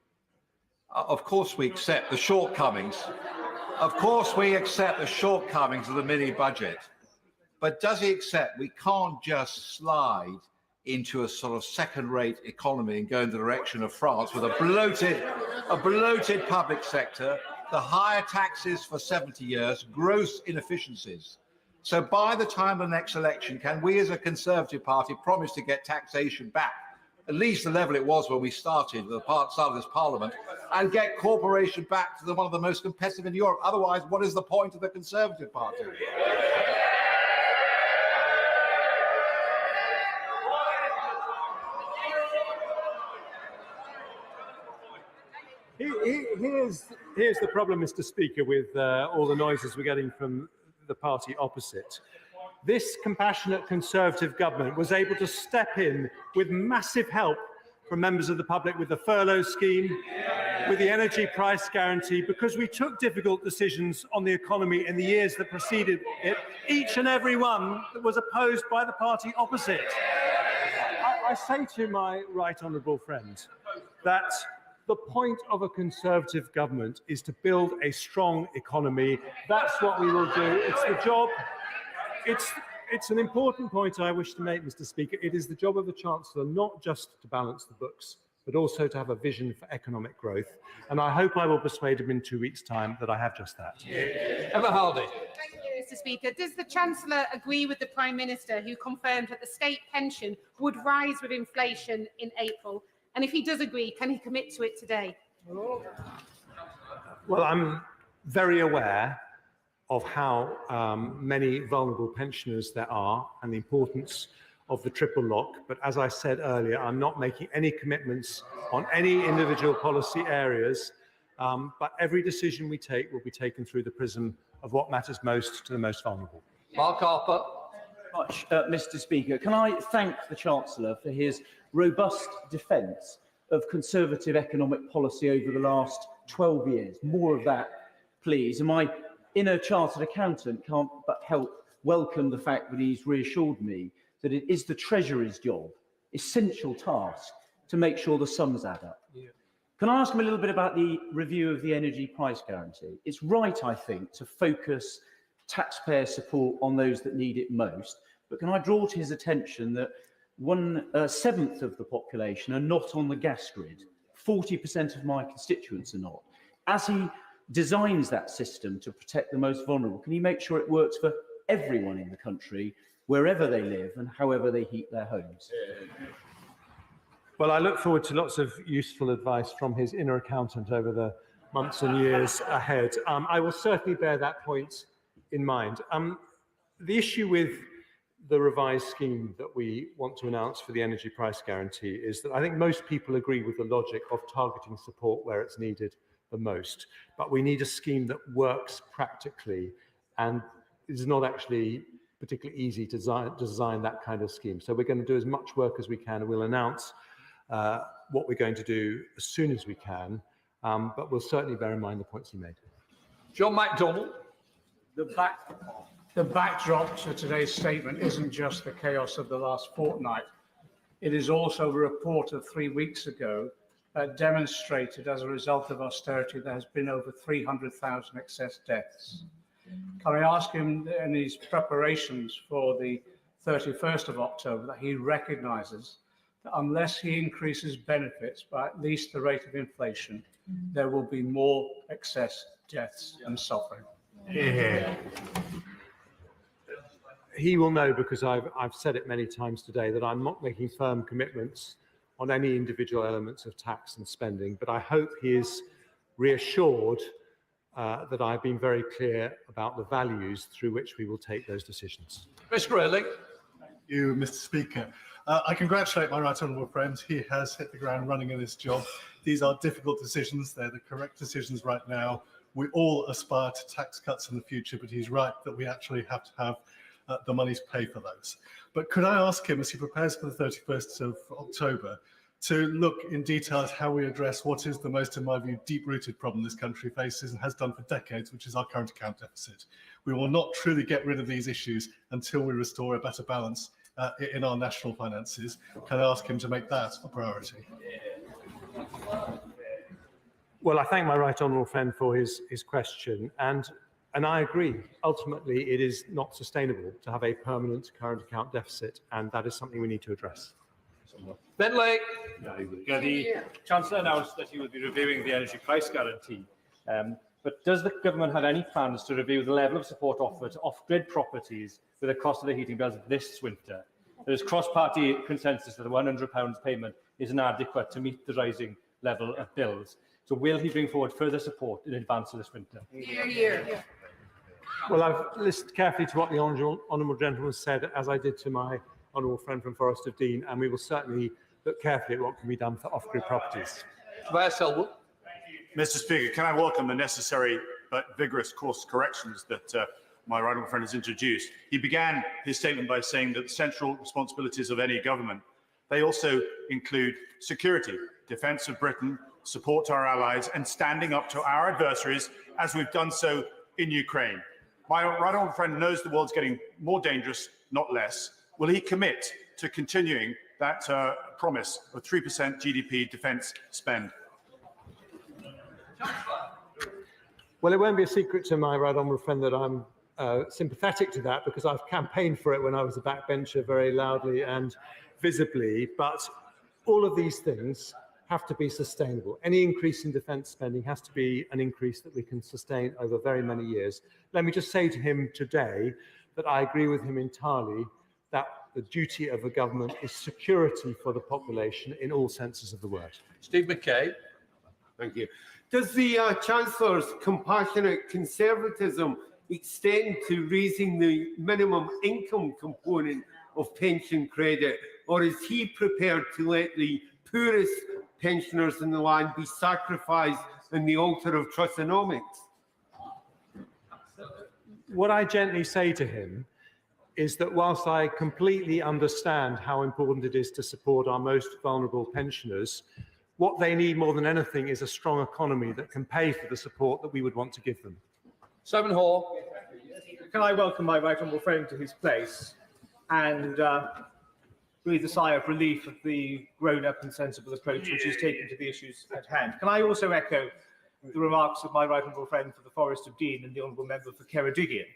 Of course, we accept the shortcomings. Of course, we accept the shortcomings of the mini budget. But does he accept we can't just slide into a sort of second-rate economy and go in the direction of France with a bloated public sector, the higher taxes for 70 years, gross inefficiencies? So by the time of the next election, can we as a Conservative Party promise to get taxation back, at least the level it was when we started with the start of this Parliament, and get corporation back to one of the most competitive in Europe? Otherwise, what is the point of the Conservative Party? Here's the problem, Mr. Speaker, with all the noises we're getting from the party opposite. This compassionate Conservative government was able to step in with massive help from members of the public with the furlough scheme, with the energy price guarantee, because we took difficult decisions on the economy in the years that preceded it, each and every one that was opposed by the party opposite. I say to my right honourable friend that the point of a Conservative government is to build a strong economy. That's what we will do. It's the job. It's an important point I wish to make, Mr. Speaker. It is the job of the Chancellor not just to balance the books, but also to have a vision for economic growth. And I hope I will persuade him in 2 weeks' time that I have just that. Emma Hardy. Thank you, Mr. Speaker. Does the Chancellor agree with the Prime Minister, who confirmed that the state pension would rise with inflation in April? And if he does agree, can he commit to it today? Well, I'm very aware of how many vulnerable pensioners there are and the importance of the triple lock. But as I said earlier, I'm not making any commitments on any individual policy areas. But every decision we take will be taken through the prism of what matters most to the most vulnerable. Mark Harper. Mr. Speaker, can I thank the Chancellor for his robust defence of Conservative economic policy over the last 12 years. More of that, please. And my inner chartered accountant can't but help welcome the fact that he's reassured me that it is the Treasury's job, essential task, to make sure the sums add up. Can I ask him a little bit about the review of the energy price guarantee? It's right, I think, to focus taxpayer support on those that need it most. But can I draw to his attention that 1/7 of the population are not on the gas grid? 40% of my constituents are not. As he designs that system to protect the most vulnerable, can he make sure it works for everyone in the country, wherever they live and however they heat their homes? Well, I look forward to lots of useful advice from his inner accountant over the months and years ahead. I will certainly bear that point in mind. The issue with the revised scheme that we want to announce for the energy price guarantee is that I think most people agree with the logic of targeting support where it's needed the most, but we need a scheme that works practically, and it is not actually particularly easy to design that kind of scheme. So we're going to do as much work as we can, and we'll announce what we're going to do as soon as we can, but we'll certainly bear in mind the points you made. John MacDonald. The backdrop to today's statement isn't just the chaos of the last fortnight. It is also a report of 3 weeks ago that demonstrated, as a result of austerity, there has been over 300,000 excess deaths. Can I ask him in his preparations for the 31st of October that he recognises that unless he increases benefits by at least the rate of inflation, there will be more excess deaths and suffering? Yeah. He will know, because I've said it many times today, that I'm not making firm commitments on any individual elements of tax and spending, but I hope he is reassured that I've been very clear about the values through which we will take those decisions. Mr. Early. Thank you, Mr. Speaker. I congratulate my right honourable friend. He has hit the ground running in this job. These are difficult decisions. They're the correct decisions right now. We all aspire to tax cuts in the future, but he's right that we actually have to have the money to pay for those. But could I ask him, as he prepares for the 31st of October, to look in detail at how we address what is the most, in my view, deep-rooted problem this country faces and has done for decades, which is our current account deficit. We will not truly get rid of these issues until we restore a better balance in our national finances. Can I ask him to make that a priority? Well, I thank my right honourable friend for his question, and I agree. Ultimately, it is not sustainable to have a permanent current account deficit, and that is something we need to address. Bentley. The Chancellor announced that he would be reviewing the energy price guarantee. But does the government have any plans to review the level of support offered to off-grid properties with the cost of the heating bills this winter? There is cross-party consensus that the £100 payment is inadequate to meet the rising level of bills. So will he bring forward further support in advance of this winter? Yeah. Well, I've listened carefully to what the honourable gentleman said, as I did to my honourable friend from Forest of Dean, and we will certainly look carefully at what can be done for off-grid properties. Mr. Speaker, can I welcome the necessary but vigorous course corrections that my right honourable friend has introduced? He began his statement by saying that the central responsibilities of any government, they also include security, defence of Britain, support to our allies, and standing up to our adversaries, as we've done so in Ukraine. My right honourable friend knows the world's getting more dangerous, not less. Will he commit to continuing that promise of 3% GDP defence spend? Well, it won't be a secret to my right honourable friend that I'm sympathetic to that, because I've campaigned for it when I was a backbencher very loudly and visibly. But all of these things have to be sustainable. Any increase in defence spending has to be an increase that we can sustain over very many years. Let me just say to him today that I agree with him entirely that the duty of a government is security for the population in all senses of the word. Steve McKay. Thank you. Does the Chancellor's compassionate conservatism extend to raising the minimum income component of pension credit, or is he prepared to let the poorest pensioners in the land be sacrificed on the altar of Trussonomics? What I gently say to him is that whilst I completely understand how important it is to support our most vulnerable pensioners, what they need more than anything is a strong economy that can pay for the support that we would want to give them. Simon Hall. Can I welcome my right honourable friend to his place and breathe a sigh of relief at the grown-up and sensible approach which he's taken to the issues at hand. Can I also echo the remarks of my right honourable friend for the Forest of Dean and the honourable member for Ceredigion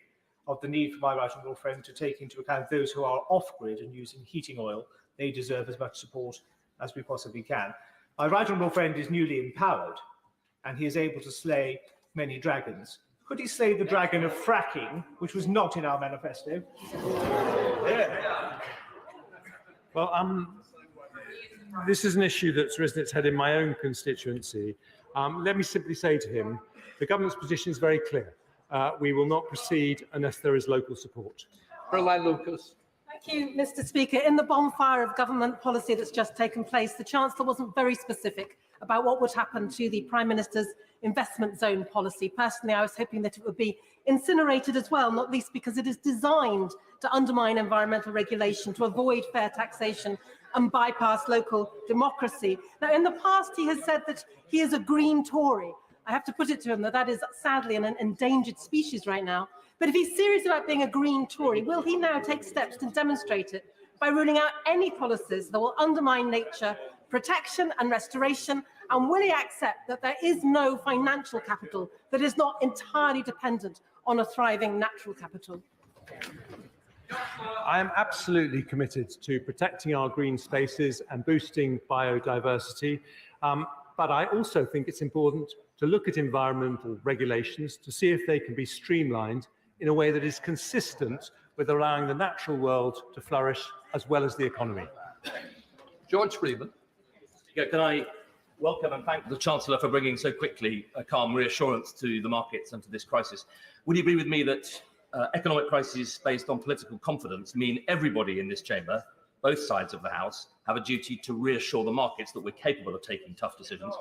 of the need for my right honourable friend to take into account those who are off-grid and using heating oil. They deserve as much support as we possibly can. My right honourable friend is newly empowered, and he is able to slay many dragons. Could he slay the dragon of fracking, which was not in our manifesto? Well, this is an issue that's risen its head in my own constituency. Let me simply say to him, the government's position is very clear. We will not proceed unless there is local support. Caroline Lucas. Thank you, Mr. Speaker. In the bonfire of government policy that's just taken place, the Chancellor wasn't very specific about what would happen to the Prime Minister's investment zone policy. Personally, I was hoping that it would be incinerated as well, not least because it is designed to undermine environmental regulation, to avoid fair taxation and bypass local democracy. Now, in the past, he has said that he is a green Tory. I have to put it to him that that is sadly an endangered species right now. But if he's serious about being a green Tory, will he now take steps to demonstrate it by ruling out any policies that will undermine nature, protection and restoration? And will he accept that there is no financial capital that is not entirely dependent on a thriving natural capital? I am absolutely committed to protecting our green spaces and boosting biodiversity. But I also think it's important to look at environmental regulations to see if they can be streamlined in a way that is consistent with allowing the natural world to flourish as well as the economy. George Freeman. Can I welcome and thank the Chancellor for bringing so quickly a calm reassurance to the markets and to this crisis. Would you agree with me that economic crises based on political confidence mean everybody in this chamber, both sides of the House, have a duty to reassure the markets that we're capable of taking tough decisions?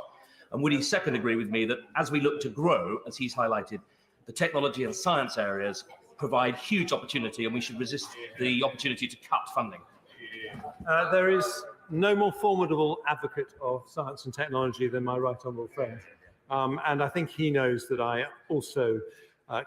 And would he second agree with me that as we look to grow, as he's highlighted, the technology and science areas provide huge opportunity and we should resist the opportunity to cut funding? There is no more formidable advocate of science and technology than my right honourable friend. And I think he knows that I also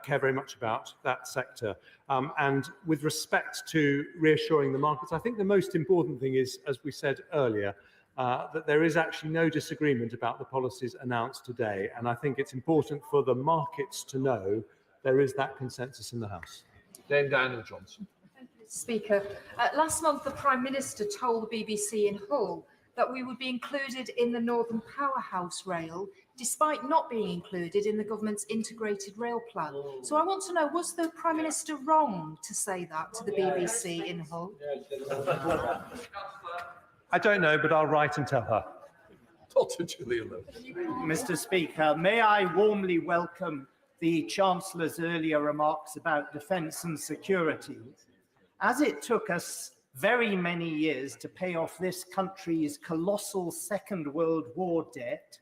care very much about that sector. And with respect to reassuring the markets, I think the most important thing is, as we said earlier, that there is actually no disagreement about the policies announced today. And I think it's important for the markets to know there is that consensus in the House. Dame Diana Johnson. Speaker, last month the Prime Minister told the BBC in Hull that we would be included in the Northern Powerhouse rail, despite not being included in the government's integrated rail plan. So I want to know, was the Prime Minister wrong to say that to the BBC in Hull? I don't know, but I'll write and tell her. Dr. Julian. Mr. Speaker, may I warmly welcome the Chancellor's earlier remarks about defence and security. As it took us very many years to pay off this country's colossal Second World War debt,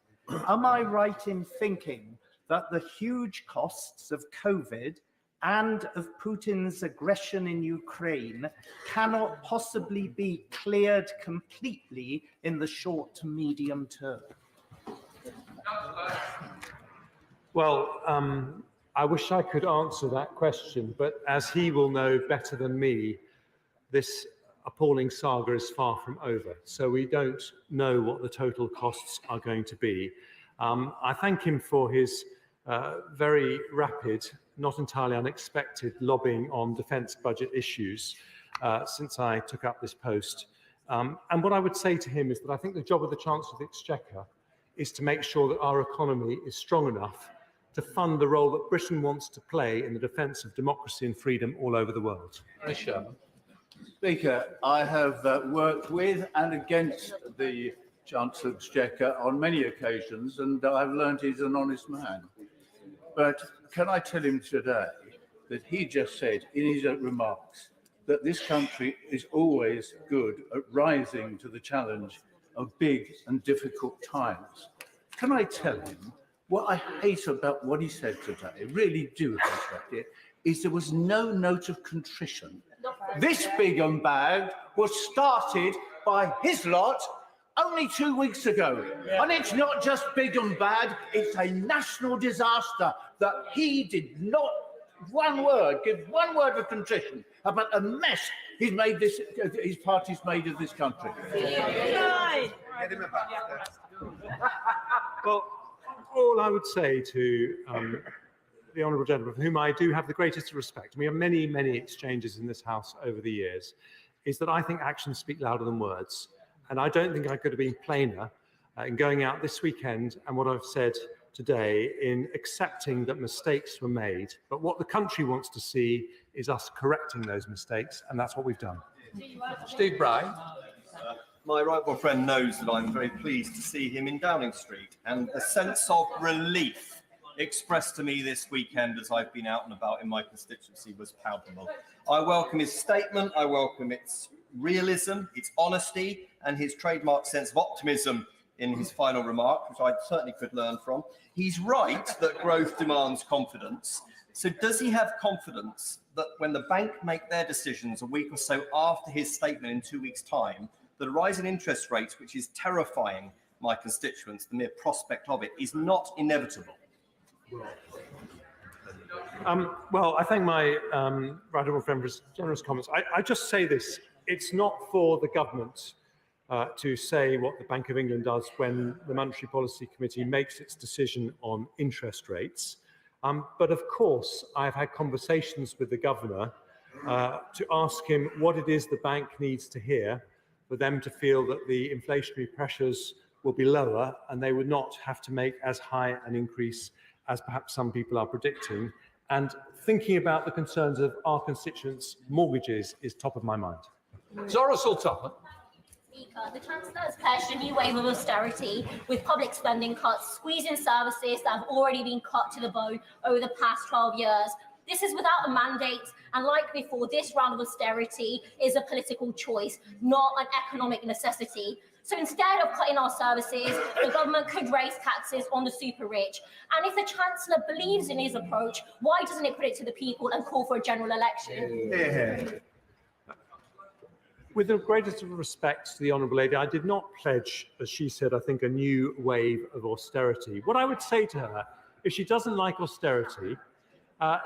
am I right in thinking that the huge costs of COVID and of Putin's aggression in Ukraine cannot possibly be cleared completely in the short to medium term? Well, I wish I could answer that question, but as he will know better than me, this appalling saga is far from over. So we don't know what the total costs are going to be. I thank him for his very rapid, not entirely unexpected lobbying on defence budget issues since I took up this post. And what I would say to him is that I think the job of the Chancellor of the Exchequer is to make sure that our economy is strong enough to fund the role that Britain wants to play in the defence of democracy and freedom all over the world. Speaker, I have worked with and against the Chancellor of the Exchequer on many occasions, and I've learned he's an honest man. But can I tell him today that he just said in his remarks that this country is always good at rising to the challenge of big and difficult times? Can I tell him what I hate about what he said today, really do hate it, is there was no note of contrition. This big and bad was started by his lot only 2 weeks ago. Yeah. And it's not just big and bad, it's a national disaster that he did not give one word of contrition about a mess he's made this, his party's made of this country. Well, all I would say to the honourable gentleman, for whom I do have the greatest respect, and we have many, many exchanges in this House over the years, is that I think actions speak louder than words. And I don't think I could have been plainer in going out this weekend and what I've said today in accepting that mistakes were made. But what the country wants to see is us correcting those mistakes, and that's what we've done. Steve Bryan. My right honourable friend knows that I'm very pleased to see him in Downing Street, and the sense of relief expressed to me this weekend as I've been out and about in my constituency was palpable. I welcome his statement, I welcome its realism, its honesty, and his trademark sense of optimism in his final remark, which I certainly could learn from. He's right that growth demands confidence. So does he have confidence that when the bank make their decisions a week or so after his statement in 2 weeks' time, that a rise in interest rates, which is terrifying my constituents, the mere prospect of it, is not inevitable? Well, I thank my right honourable friend for his generous comments. I just say this, it's not for the government to say what the Bank of England does when the Monetary Policy Committee makes its decision on interest rates. But of course, I've had conversations with the governor to ask him what it is the bank needs to hear for them to feel that the inflationary pressures will be lower and they would not have to make as high an increase as perhaps some people are predicting. And thinking about the concerns of our constituents' mortgages is top of my mind. Zora Sultan. Speaker, the Chancellor has pledged a new wave of austerity with public spending cuts, squeezing services that have already been cut to the bone over the past 12 years. This is without a mandate, and like before, this round of austerity is a political choice, not an economic necessity. So instead of cutting our services, the government could raise taxes on the super rich. And if the Chancellor believes in his approach, why doesn't it put it to the people and call for a general election? Yeah. With the greatest of respect to the Honourable Lady, I did not pledge, as she said, I think, a new wave of austerity. What I would say to her, if she doesn't like austerity,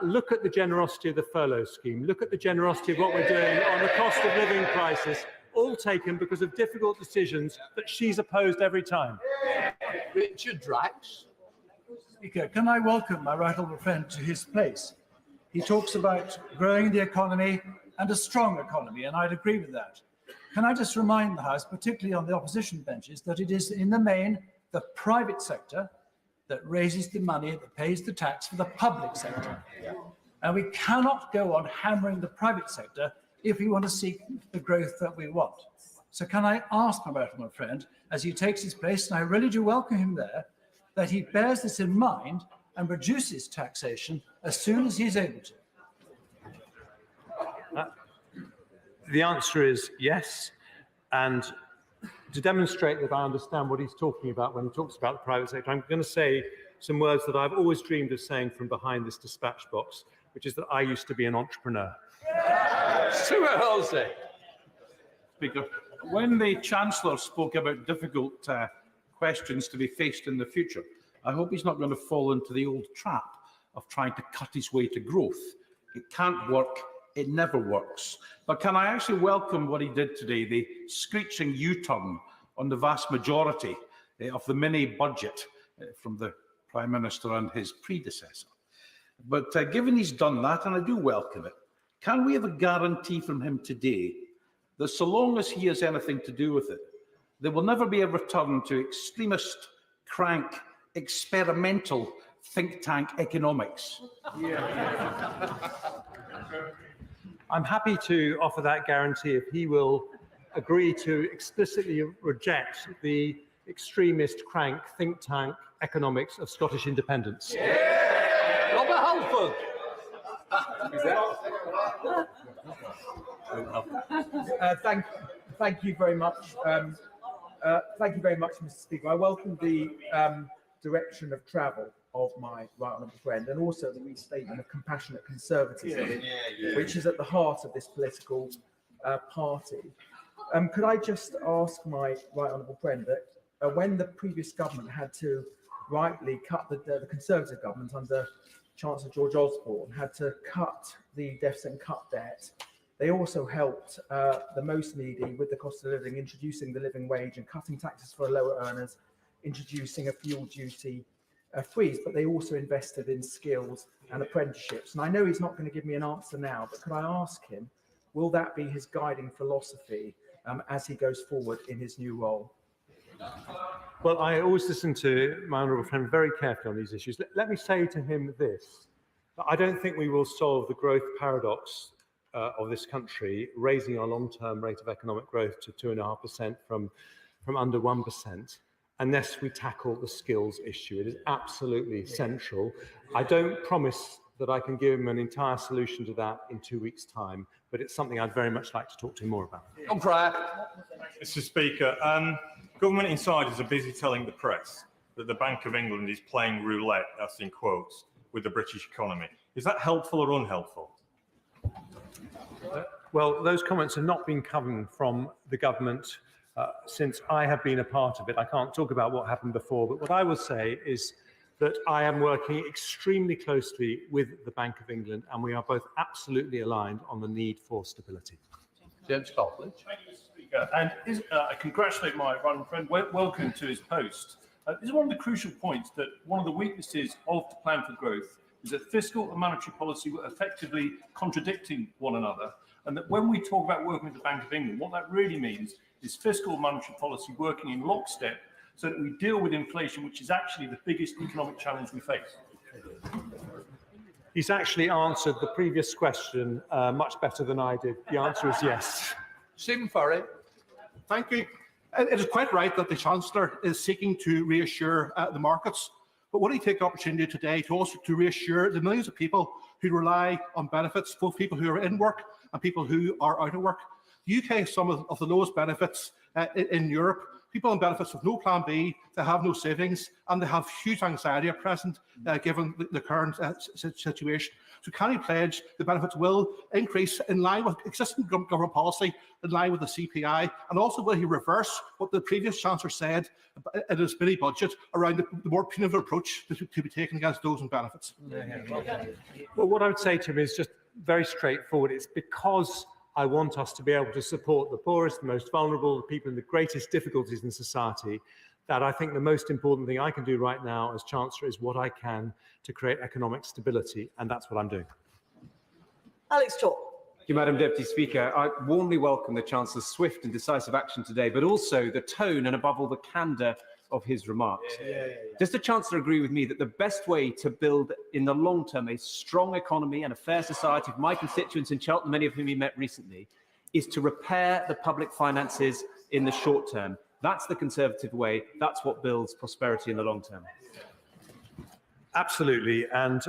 look at the generosity of the furlough scheme, look at the generosity of what we're doing on the cost of living crisis, all taken because of difficult decisions that she's opposed every time. Richard Drax. Speaker, can I welcome my right honourable friend to his place? He talks about growing the economy and a strong economy, and I'd agree with that. Can I just remind the House, particularly on the opposition benches, that it is in the main the private sector that raises the money, that pays the tax for the public sector. And we cannot go on hammering the private sector if we want to seek the growth that we want. So can I ask my right honourable friend, as he takes his place, and I really do welcome him there, that he bears this in mind and reduces taxation as soon as he's able to? The answer is yes. And to demonstrate that I understand what he's talking about when he talks about the private sector, I'm going to say some words that I've always dreamed of saying from behind this dispatch box, which is that I used to be an entrepreneur. Stuart Halsey. Speaker, when the Chancellor spoke about difficult questions to be faced in the future, I hope he's not going to fall into the old trap of trying to cut his way to growth. It can't work. It never works. But can I actually welcome what he did today, the screeching U-turn on the vast majority of the mini budget from the Prime Minister and his predecessor. But given he's done that, and I do welcome it, can we have a guarantee from him today that so long as he has anything to do with it, there will never be a return to extremist, crank, experimental think tank economics? I'm happy to offer that guarantee if he will agree to explicitly reject the extremist crank think tank economics of Scottish independence. Robert Halford. Thank you very much. Thank you very much, Mr. Speaker. I welcome the direction of travel of my right honourable friend, and also the restatement of compassionate conservatism, which is at the heart of this political party. Could I just ask my right honourable friend that when the previous government had to rightly cut the Conservative government under Chancellor George Osborne had to cut the deficit and cut debt, they also helped the most needy with the cost of living, introducing the living wage and cutting taxes for lower earners, introducing a fuel duty freeze, but they also invested in skills and apprenticeships. And I know he's not going to give me an answer now, but could I ask him, will that be his guiding philosophy as he goes forward in his new role? Well, I always listen to my honourable friend very carefully on these issues. Let me say to him this. I don't think we will solve the growth paradox of this country, raising our long-term rate of economic growth to 2.5% from under 1%, unless we tackle the skills issue. It is absolutely central. I don't promise that I can give him an entire solution to that in 2 weeks' time, but it's something I'd very much like to talk to him more about. Mr. Speaker, government insiders are busy telling the press that the Bank of England is playing roulette, that's in quotes, with the British economy. Is that helpful or unhelpful? Well, those comments have not been coming from the government since I have been a part of it. I can't talk about what happened before, but what I will say is that I am working extremely closely with the Bank of England, and we are both absolutely aligned on the need for stability. James Coughlin. Thank you, Mr. Speaker. And I congratulate my right friend. Welcome to his post. This is one of the crucial points, that one of the weaknesses of the plan for growth is that fiscal and monetary policy were effectively contradicting one another, and that when we talk about working with the Bank of England, what that really means is fiscal and monetary policy working in lockstep so that we deal with inflation, which is actually the biggest economic challenge we face. He's actually answered the previous question much better than I did. The answer is yes. Stephen Furry. Thank you. It is quite right that the Chancellor is seeking to reassure the markets, but would he take the opportunity today to also reassure the millions of people who rely on benefits, both people who are in work and people who are out of work? The UK has some of the lowest benefits in Europe. People on benefits with no plan B, they have no savings, and they have huge anxiety at present given the current situation. So can he pledge the benefits will increase in line with existing government policy, in line with the CPI, and also will he reverse what the previous Chancellor said in his mini budget around the more punitive approach to be taken against those on benefits? Well, what I would say to him is just very straightforward. It's because I want us to be able to support the poorest, the most vulnerable, the people in the greatest difficulties in society, that I think the most important thing I can do right now as Chancellor is what I can to create economic stability, and that's what I'm doing. Alex Chalk. Thank you, Madam Deputy Speaker. I warmly welcome the Chancellor's swift and decisive action today, but also the tone and, above all, the candour of his remarks. Does the Chancellor agree with me that the best way to build in the long term a strong economy and a fair society for my constituents in Cheltenham, many of whom he met recently, is to repair the public finances in the short term? That's the Conservative way. That's what builds prosperity in the long term. Absolutely. And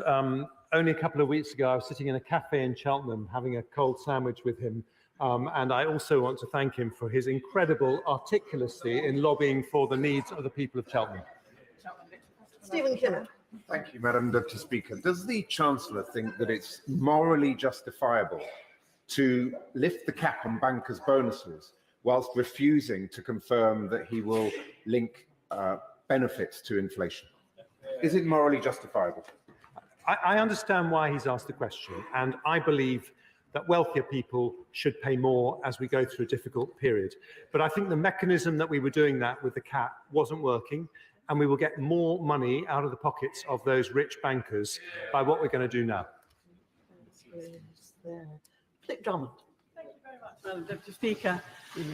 only a couple of weeks ago, I was sitting in a cafe in Cheltenham having a cold sandwich with him. And I also want to thank him for his incredible articulacy in lobbying for the needs of the people of Cheltenham. Stephen Kinnock. Thank you, Madam Deputy Speaker. Does the Chancellor think that it's morally justifiable to lift the cap on bankers' bonuses whilst refusing to confirm that he will link benefits to inflation? Is it morally justifiable? I understand why he's asked the question, and I believe that wealthier people should pay more as we go through a difficult period. But I think the mechanism that we were doing that with the cap wasn't working, and we will get more money out of the pockets of those rich bankers by what we're going to do now. Nick Drummond. Thank you very much, Madam Deputy Speaker.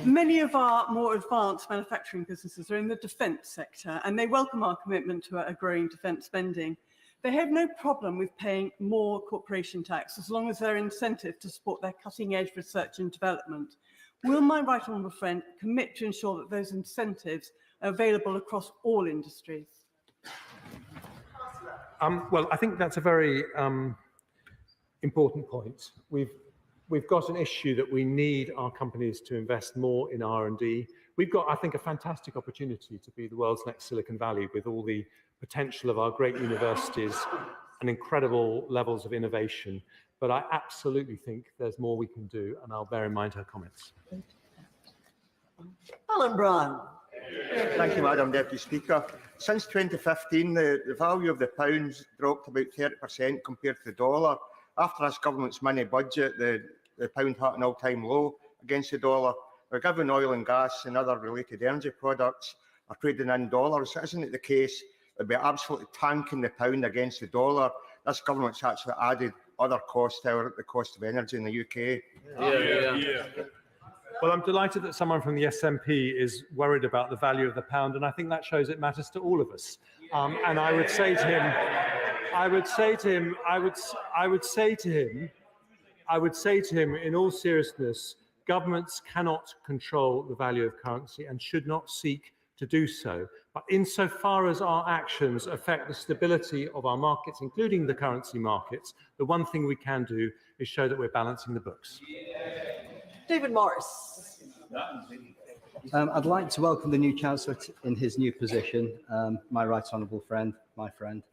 Many of our more advanced manufacturing businesses are in the defence sector, and they welcome our commitment to a growing defence spending. They have no problem with paying more corporation tax as long as they're incentive to support their cutting-edge research and development. Will my right honourable friend commit to ensure that those incentives are available across all industries? Well, I think that's a very important point. We've got an issue that we need our companies to invest more in R&D. We've got, I think, a fantastic opportunity to be the world's next Silicon Valley with all the potential of our great universities and incredible levels of innovation. But I absolutely think there's more we can do, and I'll bear in mind her comments. Alan Bryan. Thank you, Madam Deputy Speaker. Since 2015, the value of the pound's dropped about 30% compared to the dollar. After this government's mini budget, the pound hit an all-time low against the dollar. We're given oil and gas and other related energy products are trading in dollars. Isn't it the case that we're absolutely tanking the pound against the dollar? This government's actually added other costs to the cost of energy in the UK. Well, I'm delighted that someone from the SNP is worried about the value of the pound, and I think that shows it matters to all of us. And I would say to him, in all seriousness, governments cannot control the value of currency and should not seek to do so. But insofar as our actions affect the stability of our markets, including the currency markets, the one thing we can do is show that we're balancing the books. David Morris. I'd like to welcome the new Chancellor in his new position, my right honourable friend, my friend.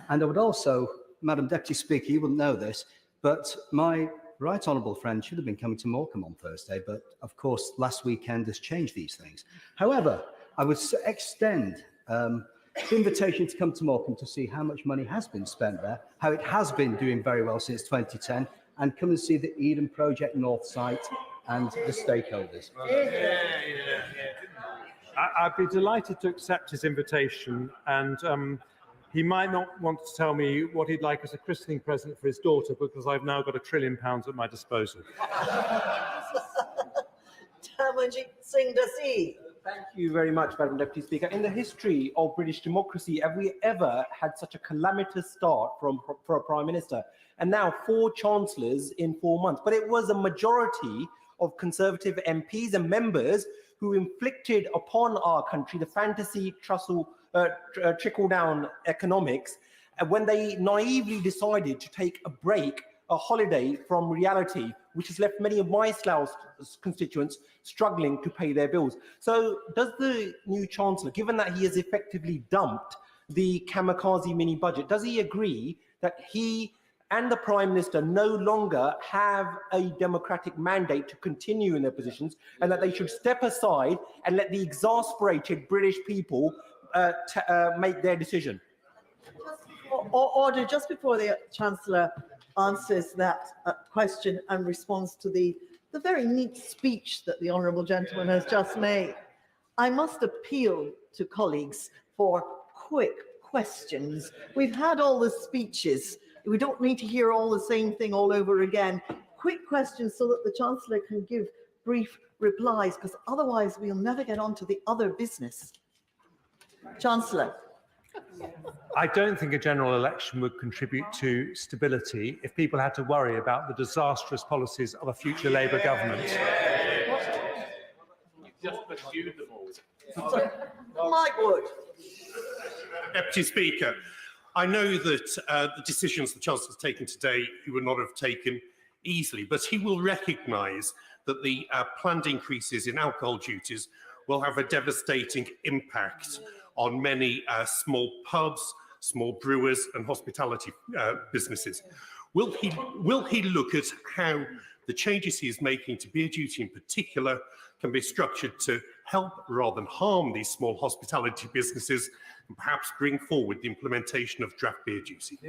And I would also, Madam Deputy Speaker, you wouldn't know this, but my right honourable friend should have been coming to Morecambe on Thursday, but of course last weekend has changed these things. However, I would extend the invitation to come to Morecambe to see how much money has been spent there, how it has been doing very well since 2010, and come and see the Eden Project North site and the stakeholders. I'd be delighted to accept his invitation, and he might not want to tell me what he'd like as a christening present for his daughter, because I've now got £1 trillion at my disposal. Tamanjit Singh Dasi. Thank you very much, Madam Deputy Speaker. In the history of British democracy, have we ever had such a calamitous start for a Prime Minister? And now 4 Chancellors in 4 months. But it was a majority of Conservative MPs and members who inflicted upon our country the fantasy trickle-down economics when they naively decided to take a holiday from reality, which has left many of my Slough constituents struggling to pay their bills. So does the new Chancellor, given that he has effectively dumped the kamikaze mini budget, does he agree that he and the Prime Minister no longer have a democratic mandate to continue in their positions, and that they should step aside and let the exasperated British people make their decision? Order, just before the Chancellor answers that question and responds to the very neat speech that the honourable gentleman has just made, I must appeal to colleagues for quick questions. We've had all the speeches. We don't need to hear all the same thing all over again. Quick questions so that the Chancellor can give brief replies, because otherwise we'll never get on to the other business. Chancellor. I don't think a general election would contribute to stability if people had to worry about the disastrous policies of a future Labour government. Just pursued them all. Mike Wood. Deputy Speaker, I know that the decisions the Chancellor has taken today he would not have taken easily, but he will recognise that the planned increases in alcohol duties will have a devastating impact on many small pubs, small brewers and hospitality businesses. Will he look at how the changes he is making to beer duty in particular can be structured to help rather than harm these small hospitality businesses, and perhaps bring forward the implementation of draft beer duty?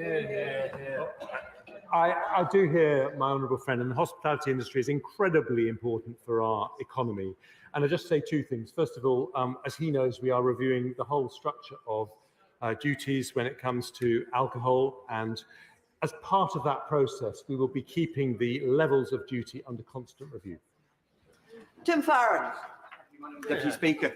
I do hear my honourable friend, and the hospitality industry is incredibly important for our economy. And I'll just say 2 things. First of all, as he knows, we are reviewing the whole structure of duties when it comes to alcohol, and as part of that process, we will be keeping the levels of duty under constant review. Tim Farron. Deputy Speaker,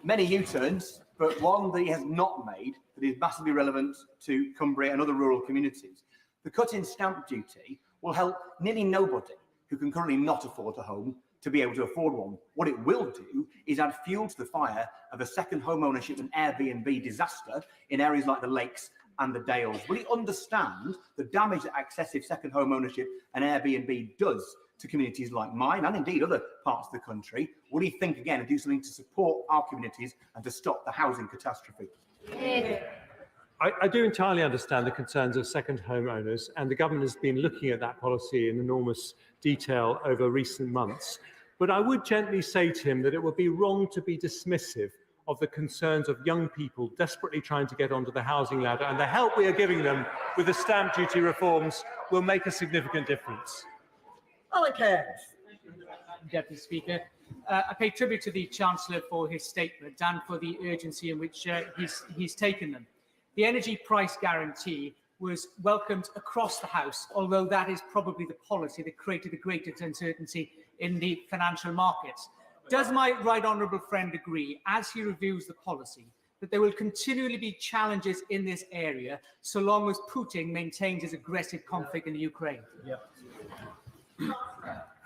many U-turns, but one that he has not made that is massively relevant to Cumbria and other rural communities. The cut in stamp duty will help nearly nobody who can currently not afford a home to be able to afford one. What it will do is add fuel to the fire of a second home ownership and Airbnb disaster in areas like the Lakes and the Dales. Will he understand the damage that excessive second home ownership and Airbnb does to communities like mine and indeed other parts of the country? Will he think again and do something to support our communities and to stop the housing catastrophe? I do entirely understand the concerns of second home owners, and the government has been looking at that policy in enormous detail over recent months. But I would gently say to him that it would be wrong to be dismissive of the concerns of young people desperately trying to get onto the housing ladder, and the help we are giving them with the stamp duty reforms will make a significant difference. Alec Hairs. Deputy Speaker, I pay tribute to the Chancellor for his statement and for the urgency in which he's taken them. The energy price guarantee was welcomed across the House, although that is probably the policy that created the greatest uncertainty in the financial markets. Does my right honourable friend agree, as he reviews the policy, that there will continually be challenges in this area so long as Putin maintains his aggressive conflict in the Ukraine?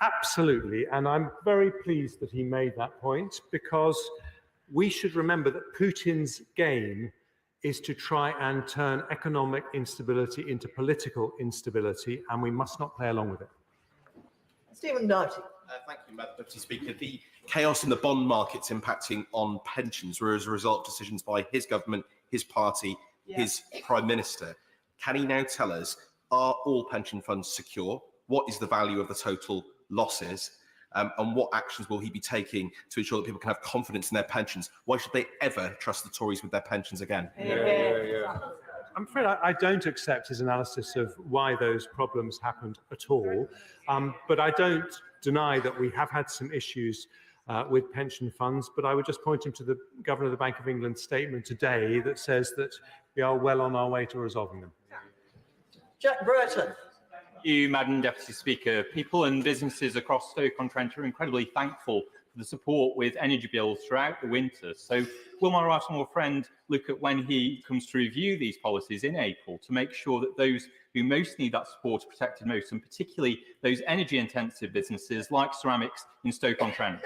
Absolutely, and I'm very pleased that he made that point, because we should remember that Putin's game is to try and turn economic instability into political instability, and we must not play along with it. Stephen Doughty. Thank you, Madam Deputy Speaker. The chaos in the bond markets impacting on pensions were as a result of decisions by his government, his party, his Prime Minister. Can he now tell us, are all pension funds secure? What is the value of the total losses? And what actions will he be taking to ensure that people can have confidence in their pensions? Why should they ever trust the Tories with their pensions again? I'm afraid I don't accept his analysis of why those problems happened at all. But I don't deny that we have had some issues with pension funds. But I would just point him to the Governor of the Bank of England statement today that says that we are well on our way to resolving them. Jack Burton. Thank you, Madam Deputy Speaker. People and businesses across Stoke-on-Trent are incredibly thankful for the support with energy bills throughout the winter. So will my right honourable friend look at when he comes to review these policies in April to make sure that those who most need that support are protected most, and particularly those energy-intensive businesses like ceramics in Stoke-on-Trent?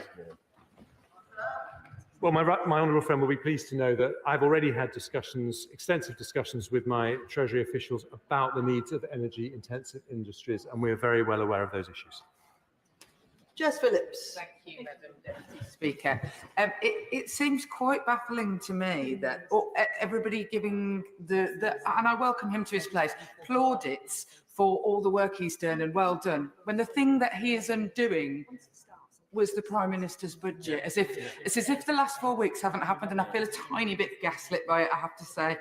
Well, my honourable friend will be pleased to know that I've already had discussions, extensive discussions with my Treasury officials about the needs of energy-intensive industries, and we are very well aware of those issues. Jess Phillips. Thank you, Madam Deputy Speaker. It seems quite baffling to me that everybody giving and I welcome him to his place, plaudits for all the work he's done and well done, when the thing that he is undoing was the Prime Minister's budget, as if the last 4 weeks haven't happened, and I feel a tiny bit gaslit by it, I have to say.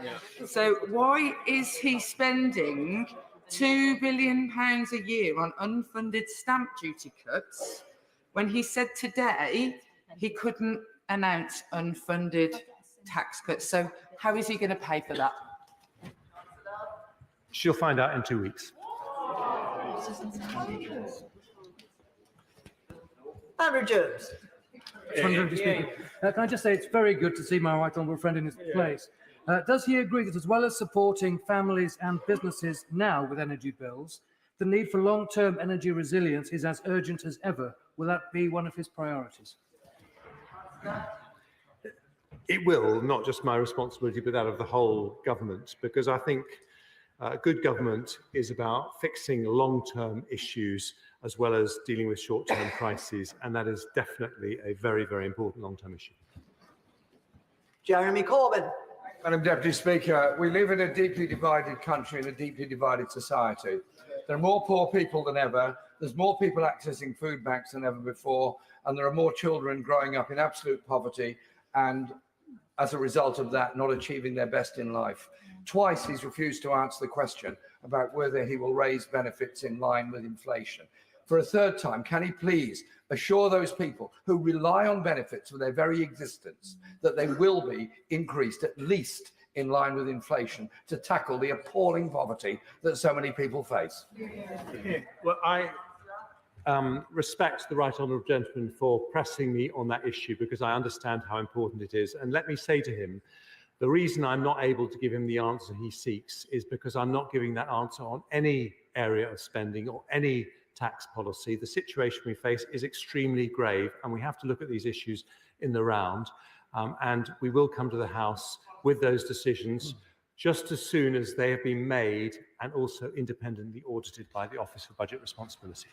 So why is he spending £2 billion a year on unfunded stamp duty cuts when he said today he couldn't announce unfunded tax cuts? So how is he going to pay for that? She'll find out in 2 weeks. Andrew Jones. Can I just say it's very good to see my right honourable friend in his place. Does he agree that as well as supporting families and businesses now with energy bills, the need for long-term energy resilience is as urgent as ever? Will that be one of his priorities? It will, not just my responsibility, but that of the whole government, because I think good government is about fixing long-term issues as well as dealing with short-term crises, and that is definitely a very, very important long-term issue. Jeremy Corbyn. Madam Deputy Speaker, we live in a deeply divided country and a deeply divided society. There are more poor people than ever, there's more people accessing food banks than ever before, and there are more children growing up in absolute poverty and, as a result of that, not achieving their best in life. Twice he's refused to answer the question about whether he will raise benefits in line with inflation. For a third time, can he please assure those people who rely on benefits for their very existence that they will be increased at least in line with inflation to tackle the appalling poverty that so many people face? Well, I respect the right honourable gentleman for pressing me on that issue, because I understand how important it is. And let me say to him, the reason I'm not able to give him the answer he seeks is because I'm not giving that answer on any area of spending or any tax policy. The situation we face is extremely grave, and we have to look at these issues in the round. And we will come to the House with those decisions just as soon as they have been made and also independently audited by the Office for Budget Responsibility.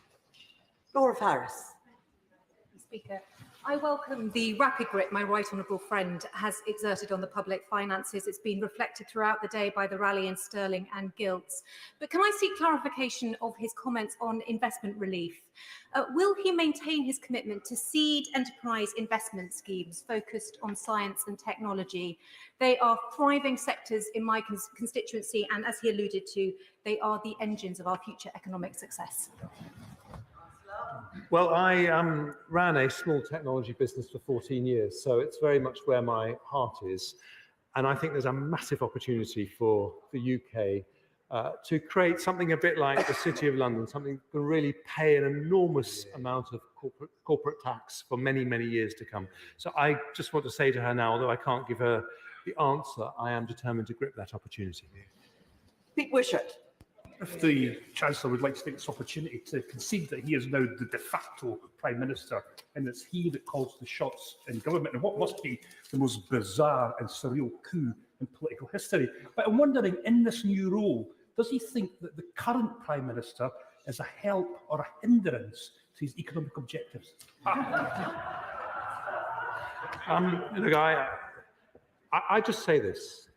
Laura Farris. Speaker, I welcome the rapid grip my right honourable friend has exerted on the public finances. It's been reflected throughout the day by the rally in sterling and gilts. But can I seek clarification of his comments on investment relief? Will he maintain his commitment to seed enterprise investment schemes focused on science and technology? They are thriving sectors in my constituency, and as he alluded to, they are the engines of our future economic success. Well, I ran a small technology business for 14 years, so it's very much where my heart is. And I think there's a massive opportunity for the UK to create something a bit like the City of London, something that can really pay an enormous amount of corporate tax for many, many years to come. So I just want to say to her now, although I can't give her the answer, I am determined to grip that opportunity. Pete Wishart. If the Chancellor would like to take this opportunity to concede that he is now the de facto Prime Minister and it's he that calls the shots in government, and what must be the most bizarre and surreal coup in political history. But I'm wondering, in this new role, does he think that the current Prime Minister is a help or a hindrance to his economic objectives? Look, I just say this.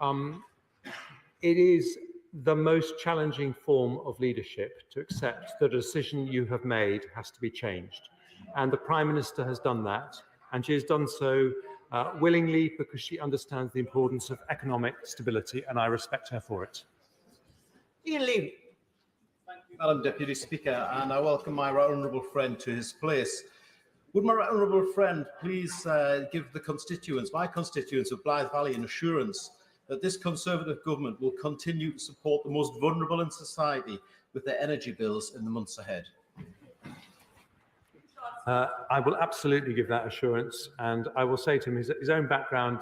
It is the most challenging form of leadership to accept that a decision you have made has to be changed. And the Prime Minister has done that, and she has done so willingly because she understands the importance of economic stability, and I respect her for it. Ian Levy. Thank you, Madam Deputy Speaker, and I welcome my right honourable friend to his place. Would my right honourable friend please give the constituents, my constituents of Blythe Valley, an assurance that this Conservative government will continue to support the most vulnerable in society with their energy bills in the months ahead? I will absolutely give that assurance, and I will say to him his own background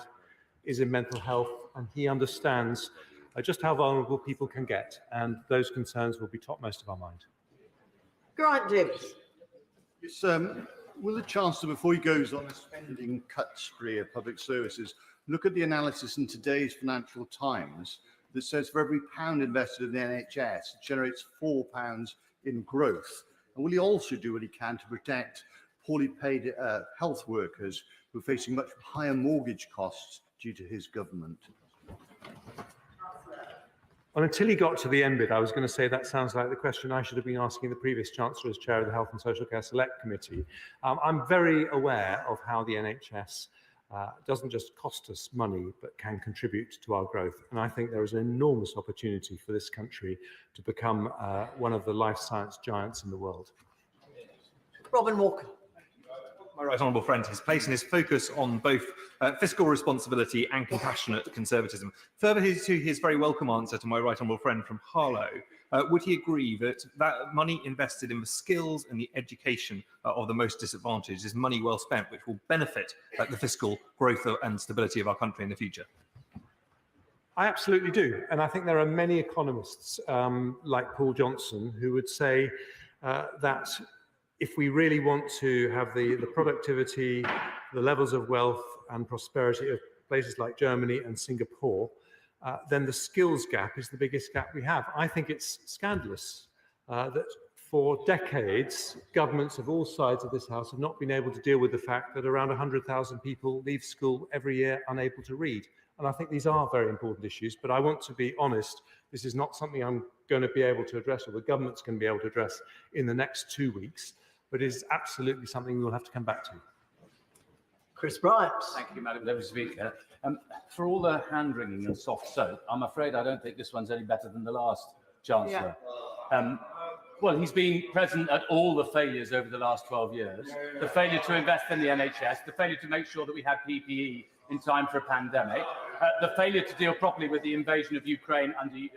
is in mental health, and he understands just how vulnerable people can get, and those concerns will be topmost of our mind. Grant Davis. Yes, will the Chancellor, before he goes on a spending cut spree of public services, look at the analysis in today's Financial Times that says for every £1 invested in the NHS, it generates £4 in growth? And will he also do what he can to protect poorly paid health workers who are facing much higher mortgage costs due to his government? Well, until he got to the end bit, I was going to say that sounds like the question I should have been asking the previous Chancellor as Chair of the Health and Social Care Select Committee. I'm very aware of how the NHS doesn't just cost us money, but can contribute to our growth. And I think there is an enormous opportunity for this country to become one of the life science giants in the world. Robin Walker. My right honourable friend, his place and his focus on both fiscal responsibility and compassionate conservatism. Further to his very welcome answer to my right honourable friend from Harlow, would he agree that money invested in the skills and the education of the most disadvantaged is money well spent, which will benefit the fiscal growth and stability of our country in the future? I absolutely do. And I think there are many economists like Paul Johnson who would say that if we really want to have the productivity, the levels of wealth and prosperity of places like Germany and Singapore, then the skills gap is the biggest gap we have. I think it's scandalous that for decades, governments of all sides of this House have not been able to deal with the fact that around 100,000 people leave school every year unable to read. And I think these are very important issues, but I want to be honest, this is not something I'm going to be able to address, or the government's going to be able to address in the next 2 weeks, but it is absolutely something we'll have to come back to. Chris Bryant. Thank you, Madam Deputy Speaker. For all the hand-wringing and soft soap, I'm afraid I don't think this one's any better than the last Chancellor. Yeah. Well, he's been present at all the failures over the last 12 years. The failure to invest in the NHS, the failure to make sure that we had PPE in time for a pandemic, the failure to deal properly with the invasion of Ukraine and the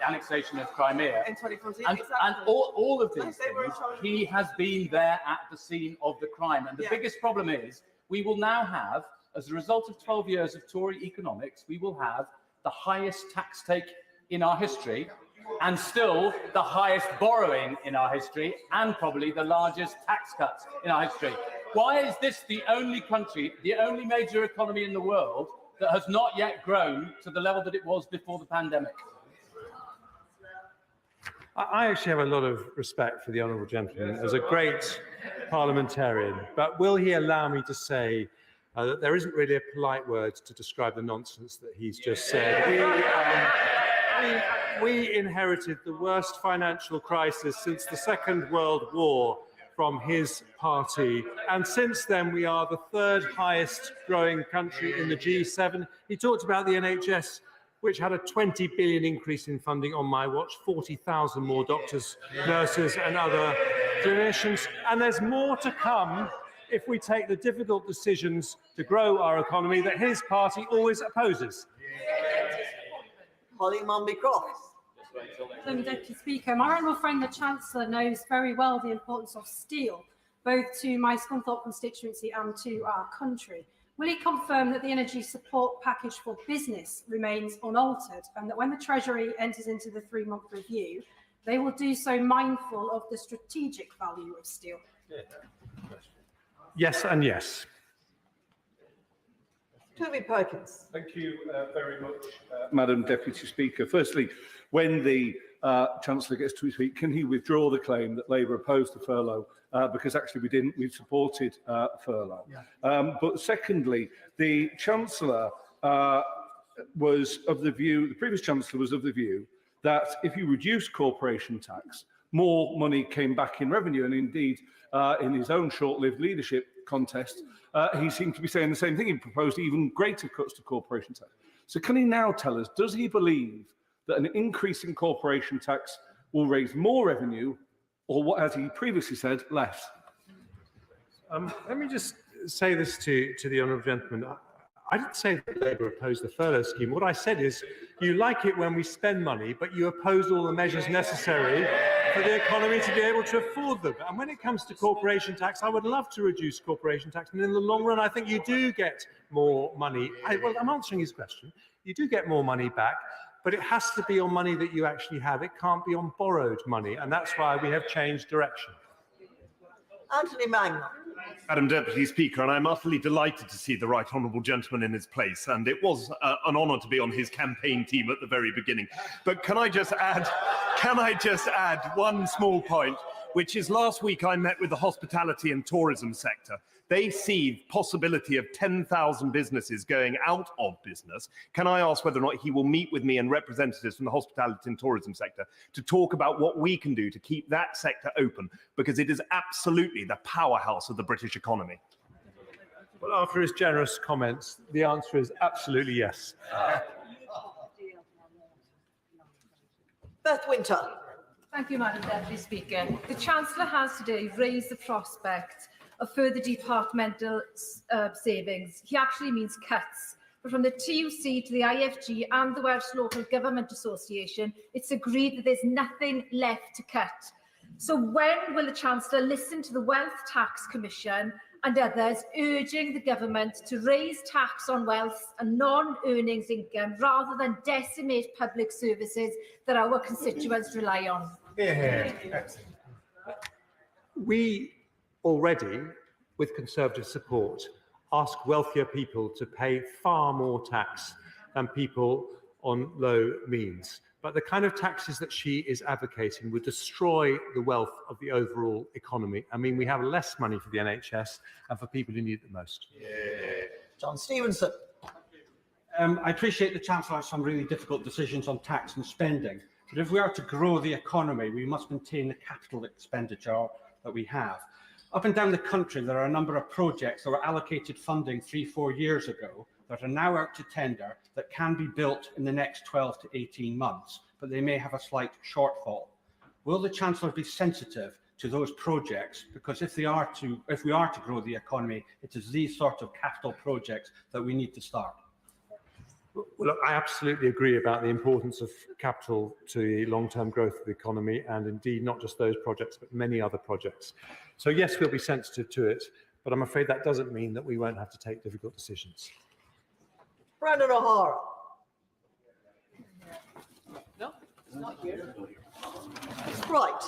annexation of Crimea. In 2014, and all of these things, he has been there at the scene of the crime. And the biggest problem is we will now have, as a result of 12 years of Tory economics, we will have the highest tax take in our history, and still the highest borrowing in our history, and probably the largest tax cuts in our history. Why is this the only country, the only major economy in the world that has not yet grown to the level that it was before the pandemic? I actually have a lot of respect for the honourable gentleman as a great parliamentarian, but will he allow me to say that there isn't really a polite word to describe the nonsense that he's just said? We inherited the worst financial crisis since the Second World War from his party, and since then we are the third highest growing country in the G7. He talked about the NHS, which had a 20 billion increase in funding on my watch, 40,000 more doctors, nurses and other clinicians, and there's more to come if we take the difficult decisions to grow our economy that his party always opposes. Holly Mumby-Croft. Deputy Speaker, my honourable friend the Chancellor knows very well the importance of steel, both to my Scunthorpe constituency and to our country. Will he confirm that the energy support package for business remains unaltered and that when the Treasury enters into the 3-month review, they will do so mindful of the strategic value of steel? Yes and yes. Toby Perkins. Thank you very much, Madam Deputy Speaker. Firstly, when the Chancellor gets to speak, can he withdraw the claim that Labour opposed the furlough? Because actually we didn't, we supported furlough. Yeah. But secondly, the Chancellor was of the view, the previous Chancellor was of the view that if you reduce corporation tax, more money came back in revenue, and indeed in his own short-lived leadership contest, he seemed to be saying the same thing. He proposed even greater cuts to corporation tax. So can he now tell us, does he believe that an increase in corporation tax will raise more revenue, or what, as he previously said, less? Let me just say this to the honourable gentleman. I didn't say that Labour opposed the furlough scheme. What I said is you like it when we spend money, but you oppose all the measures necessary for the economy to be able to afford them. And when it comes to corporation tax, I would love to reduce corporation tax. And in the long run, I think you do get more money. Well, I'm answering his question. You do get more money back, but it has to be on money that you actually have. It can't be on borrowed money. And that's why we have changed direction. Anthony Mangan. Madam Deputy Speaker, and I'm utterly delighted to see the right honourable gentleman in his place, and it was an honour to be on his campaign team at the very beginning. But can I just add one small point, which is last week I met with the hospitality and tourism sector. They see possibility of 10,000 businesses going out of business. Can I ask whether or not he will meet with me and representatives from the hospitality and tourism sector to talk about what we can do to keep that sector open, because it is absolutely the powerhouse of the British economy? Well, after his generous comments, the answer is absolutely yes. Beth Winter. Thank you, Madam Deputy Speaker. The Chancellor has today raised the prospect of further departmental savings. He actually means cuts. But from the TUC to the IFG and the Welsh Local Government Association, it's agreed that there's nothing left to cut. So when will the Chancellor listen to the Wealth Tax Commission and others urging the government to raise tax on wealth and non-earnings income rather than decimate public services that our constituents rely on? We already, with Conservative support, ask wealthier people to pay far more tax than people on low means. But the kind of taxes that she is advocating would destroy the wealth of the overall economy. I mean, we have less money for the NHS and for people who need it the most. John Stevenson. I appreciate the Chancellor has some really difficult decisions on tax and spending, but if we are to grow the economy, we must maintain the capital expenditure that we have. Up and down the country, there are a number of projects that were allocated funding 3-4 years ago that are now out to tender that can be built in the next 12 to 18 months, but they may have a slight shortfall. Will the Chancellor be sensitive to those projects? Because if we are to grow the economy, it is these sorts of capital projects that we need to start. Well, look, I absolutely agree about the importance of capital to the long-term growth of the economy, and indeed not just those projects, but many other projects. So yes, we'll be sensitive to it, but I'm afraid that doesn't mean that we won't have to take difficult decisions. Brandon O'Hara. No, it's not here. Right,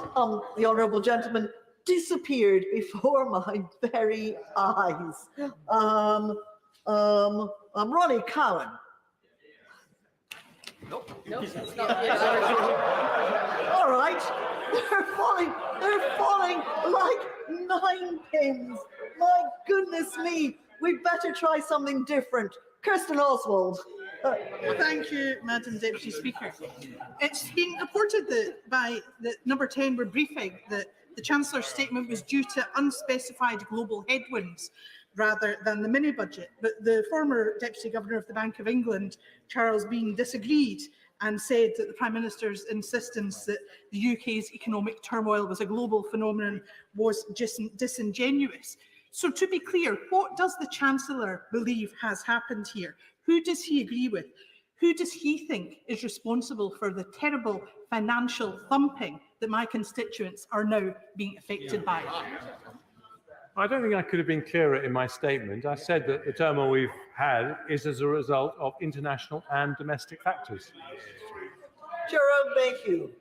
the honourable gentleman disappeared before my very eyes. Ronnie Cowan. Nope, it's not here. All right, they're falling like 9 pins. My goodness me, we'd better try something different. Kirsten Oswald. Thank you, Madam Deputy Speaker. It's been reported by the Number 10 were briefing that the Chancellor's statement was due to unspecified global headwinds rather than the mini-budget. But the former Deputy Governor of the Bank of England, Charles Bean, disagreed and said that the Prime Minister's insistence that the UK's economic turmoil was a global phenomenon was just disingenuous. So to be clear, what does the Chancellor believe has happened here? Who does he agree with? Who does he think is responsible for the terrible financial thumping that my constituents are now being affected by? I don't think I could have been clearer in my statement. I said that the turmoil we've had is as a result of international and domestic factors. Jerome, thank you.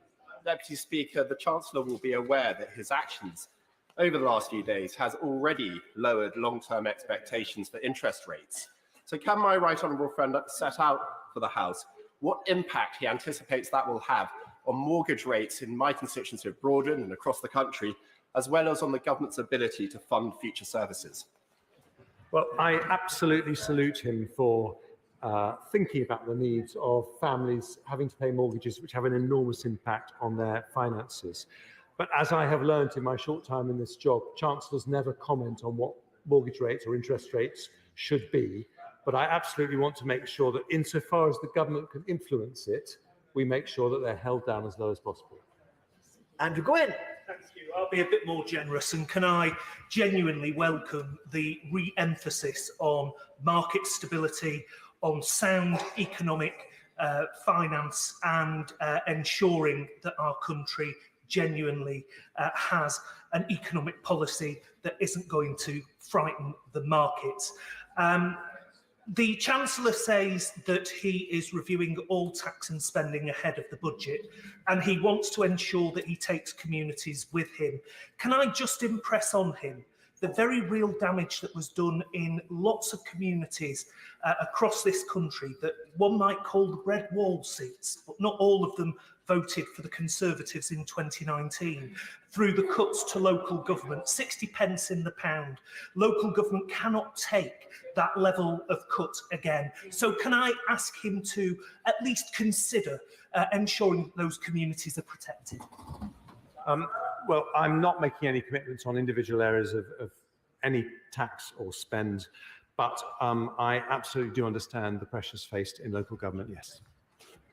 Deputy Speaker, the Chancellor will be aware that his actions over the last few days has already lowered long-term expectations for interest rates. So can my right honourable friend set out for the House what impact he anticipates that will have on mortgage rates in my constituency of Broughton and across the country, as well as on the government's ability to fund future services? Well, I absolutely salute him for thinking about the needs of families having to pay mortgages which have an enormous impact on their finances. But as I have learned in my short time in this job, Chancellors never comment on what mortgage rates or interest rates should be. But I absolutely want to make sure that insofar as the government can influence it, we make sure that they're held down as low as possible. Andrew, go in. Thank you. I'll be a bit more generous, and can I genuinely welcome the re-emphasis on market stability, on sound economic finance, and ensuring that our country genuinely has an economic policy that isn't going to frighten the markets. The Chancellor says that he is reviewing all tax and spending ahead of the budget, and he wants to ensure that he takes communities with him. Can I just impress on him the very real damage that was done in lots of communities across this country that one might call the red wall seats, but not all of them voted for the Conservatives in 2019, through the cuts to local government, 60 pence in the pound. Local government cannot take that level of cut again. So can I ask him to at least consider ensuring that those communities are protected? Well, I'm not making any commitments on individual areas of any tax or spend, but I absolutely do understand the pressures faced in local government, yes.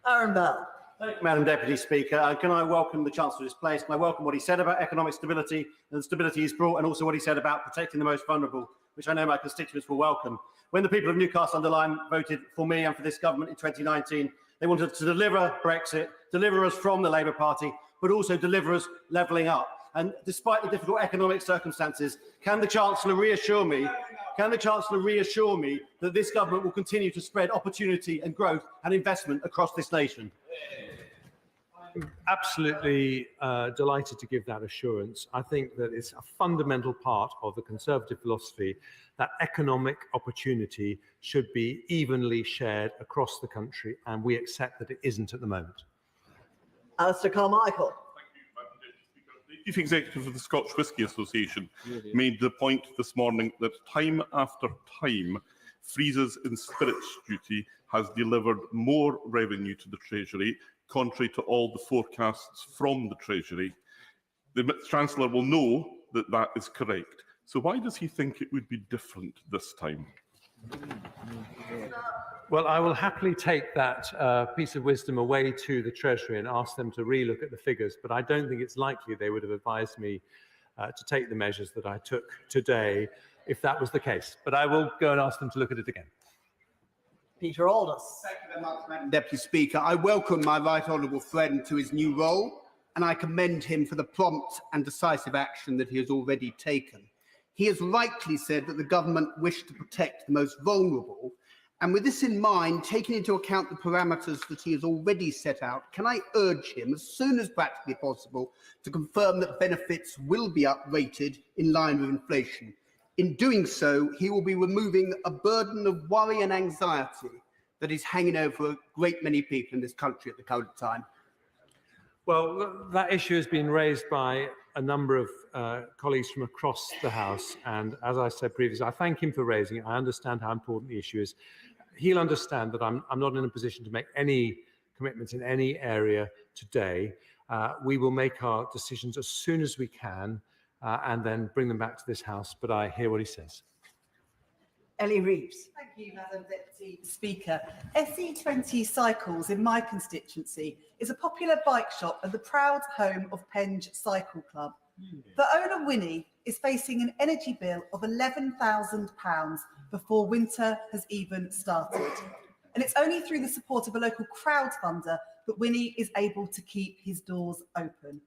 Aaron Bell. Thank you, Madam Deputy Speaker. Can I welcome the Chancellor to his place? Can I welcome what he said about economic stability and the stability he's brought, and also what he said about protecting the most vulnerable, which I know my constituents will welcome. When the people of Newcastle under Lyme voted for me and for this government in 2019, they wanted to deliver Brexit, deliver us from the Labour Party, but also deliver us levelling up. And despite the difficult economic circumstances, can the Chancellor reassure me that this government will continue to spread opportunity and growth and investment across this nation? I'm absolutely delighted to give that assurance. I think that it's a fundamental part of the Conservative philosophy that economic opportunity should be evenly shared across the country, and we accept that it isn't at the moment. Alistair Carmichael. The Chief Executive of the Scotch Whisky Association made the point this morning that time after time, freezes in spirits duty has delivered more revenue to the Treasury, contrary to all the forecasts from the Treasury. The Chancellor will know that that is correct. So why does he think it would be different this time? Well, I will happily take that piece of wisdom away to the Treasury and ask them to relook at the figures, but I don't think it's likely they would have advised me to take the measures that I took today if that was the case. But I will go and ask them to look at it again. Peter Aldous. Thank you very much, Madam Deputy Speaker. I welcome my right honourable friend to his new role, and I commend him for the prompt and decisive action that he has already taken. He has rightly said that the government wished to protect the most vulnerable, and with this in mind, taking into account the parameters that he has already set out, can I urge him, as soon as practically possible, to confirm that benefits will be uprated in line with inflation? In doing so, he will be removing a burden of worry and anxiety that is hanging over a great many people in this country at the current time. Well, that issue has been raised by a number of colleagues from across the House, and as I said previously, I thank him for raising it. I understand how important the issue is. He'll understand that I'm not in a position to make any commitments in any area today. We will make our decisions as soon as we can and then bring them back to this House, but I hear what he says. Ellie Reeves. Thank you, Madam Deputy Speaker. SE20 Cycles in my constituency is a popular bike shop and the proud home of Penge Cycle Club. The owner, Winnie, is facing an energy bill of £11,000 before winter has even started. And it's only through the support of a local crowdfunder that Winnie is able to keep his doors open.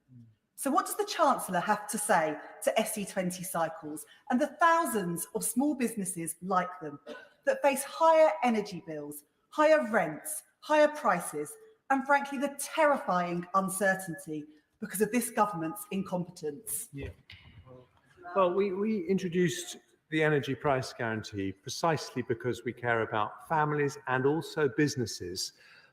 So what does the Chancellor have to say to SE20 cycles and the thousands of small businesses like them that face higher energy bills, higher rents, higher prices, and frankly, the terrifying uncertainty because of this government's incompetence? Well, we introduced the energy price guarantee precisely because we care about families and also businesses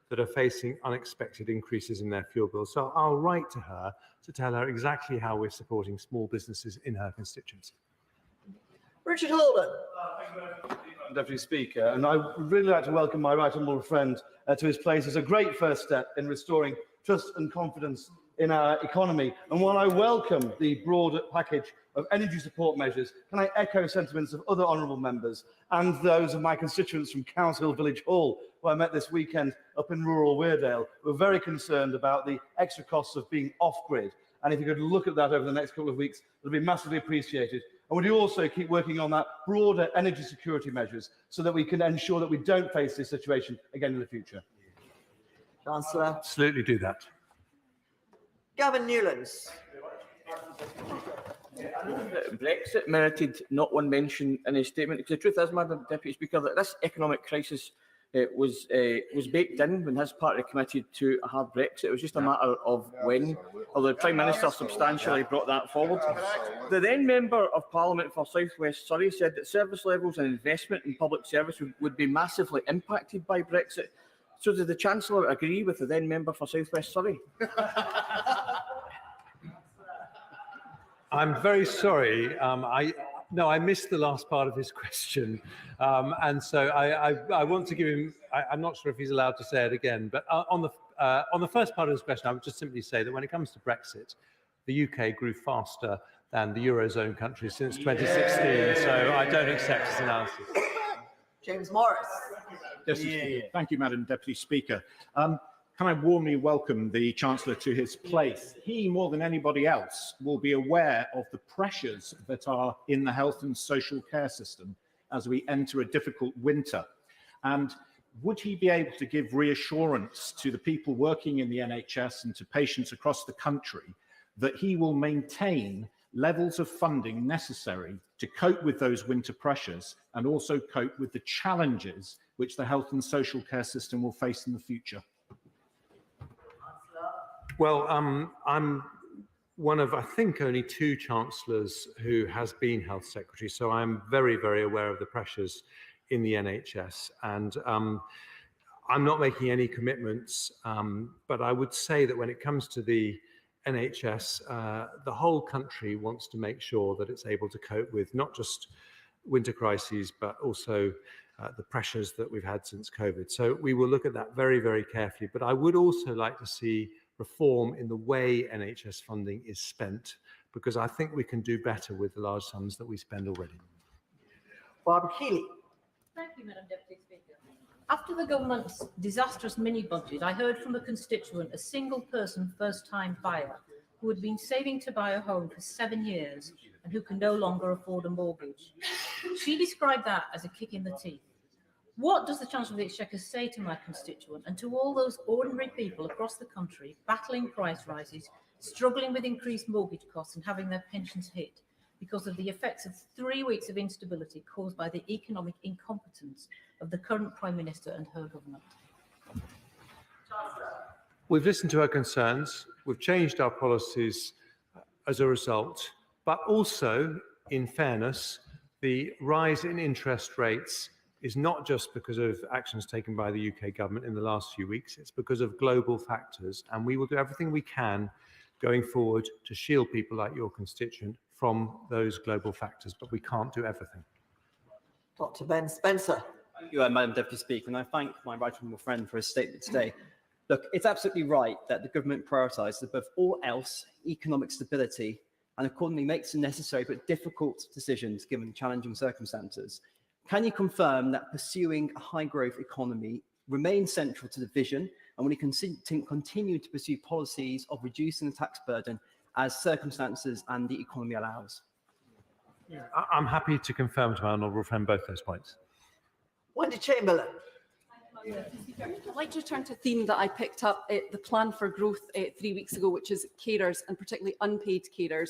that are facing unexpected increases in their fuel bills. So I'll write to her to tell her exactly how we're supporting small businesses in her constituency. Richard Holden. Deputy Speaker, and I would really like to welcome my right honourable friend to his place as a great first step in restoring trust and confidence in our economy. And while I welcome the broad package of energy support measures, can I echo sentiments of other honourable members and those of my constituents from Council Village Hall, who I met this weekend up in rural Weardale, who are very concerned about the extra costs of being off-grid. And if you could look at that over the next couple of weeks, it would be massively appreciated. And would you also keep working on that broader energy security measures so that we can ensure that we don't face this situation again in the future? Chancellor. Absolutely do that. Gavin Newlands. Brexit merited not one mention in his statement. Because the truth is, Madam Deputy Speaker, that this economic crisis was baked in when his party committed to a hard Brexit. It was just a matter of when, although the Prime Minister substantially brought that forward. The then Member of Parliament for South West Surrey said that service levels and investment in public service would be massively impacted by Brexit. So did the Chancellor agree with the then Member for South West Surrey? I'm very sorry. I missed the last part of his question. And so I want to give him, I'm not sure if he's allowed to say it again, but on the first part of his question, I would just simply say that when it comes to Brexit, the UK grew faster than the Eurozone countries since 2016. So I don't accept his analysis. James Morris. Thank you, Madam Deputy Speaker. Can I warmly welcome the Chancellor to his place? He, more than anybody else, will be aware of the pressures that are in the health and social care system as we enter a difficult winter. And would he be able to give reassurance to the people working in the NHS and to patients across the country that he will maintain levels of funding necessary to cope with those winter pressures and also cope with the challenges which the health and social care system will face in the future? Well, I'm one of, I think, only two chancellors who has been health secretary, so I'm very, very aware of the pressures in the NHS. And I'm not making any commitments, but I would say that when it comes to the NHS, the whole country wants to make sure that it's able to cope with not just winter crises, but also the pressures that we've had since COVID. So we will look at that very, very carefully. But I would also like to see reform in the way NHS funding is spent, because I think we can do better with the large sums that we spend already. Barbara Keeley. Thank you, Madam Deputy Speaker. After the government's disastrous mini-budget, I heard from a constituent, a single-person first-time buyer, who had been saving to buy a home for 7 years and who can no longer afford a mortgage. She described that as a kick in the teeth. What does the Chancellor of the Exchequer say to my constituent and to all those ordinary people across the country battling price rises, struggling with increased mortgage costs and having their pensions hit because of the effects of 3 weeks of instability caused by the economic incompetence of the current Prime Minister and her government? We've listened to her concerns, we've changed our policies as a result, but also, in fairness, the rise in interest rates is not just because of actions taken by the UK government in the last few weeks, it's because of global factors, and we will do everything we can going forward to shield people like your constituent from those global factors, but we can't do everything. Dr. Ben Spencer. Thank you, Madam Deputy Speaker, and I thank my right honourable friend for his statement today. Look, it's absolutely right that the government prioritises above all else economic stability and accordingly makes the necessary but difficult decisions given challenging circumstances. Can you confirm that pursuing a high-growth economy remains central to the vision and will you continue to pursue policies of reducing the tax burden as circumstances and the economy allows? I'm happy to confirm to my honourable friend both those points. Wendy Chamberlain. I'd like to return to a theme that I picked up at the Plan for Growth 3 weeks ago, which is carers, and particularly unpaid carers,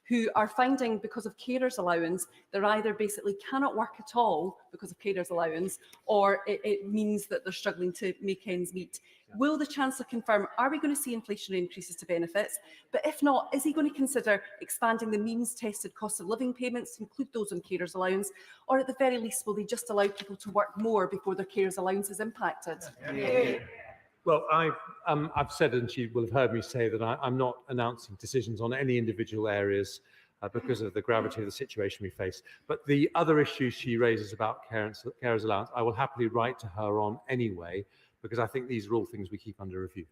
who are finding, because of carers allowance, they either basically cannot work at all because of carers allowance, or it means that they're struggling to make ends meet. Will the Chancellor confirm, are we going to see inflationary increases to benefits? But if not, is he going to consider expanding the means-tested cost of living payments to include those on carers allowance? Or at the very least, will they just allow people to work more before their carers allowance is impacted? Well, I've said, and she will have heard me say, that I'm not announcing decisions on any individual areas because of the gravity of the situation we face. But the other issues she raises about carers allowance, I will happily write to her on anyway, because I think these are all things we keep under review.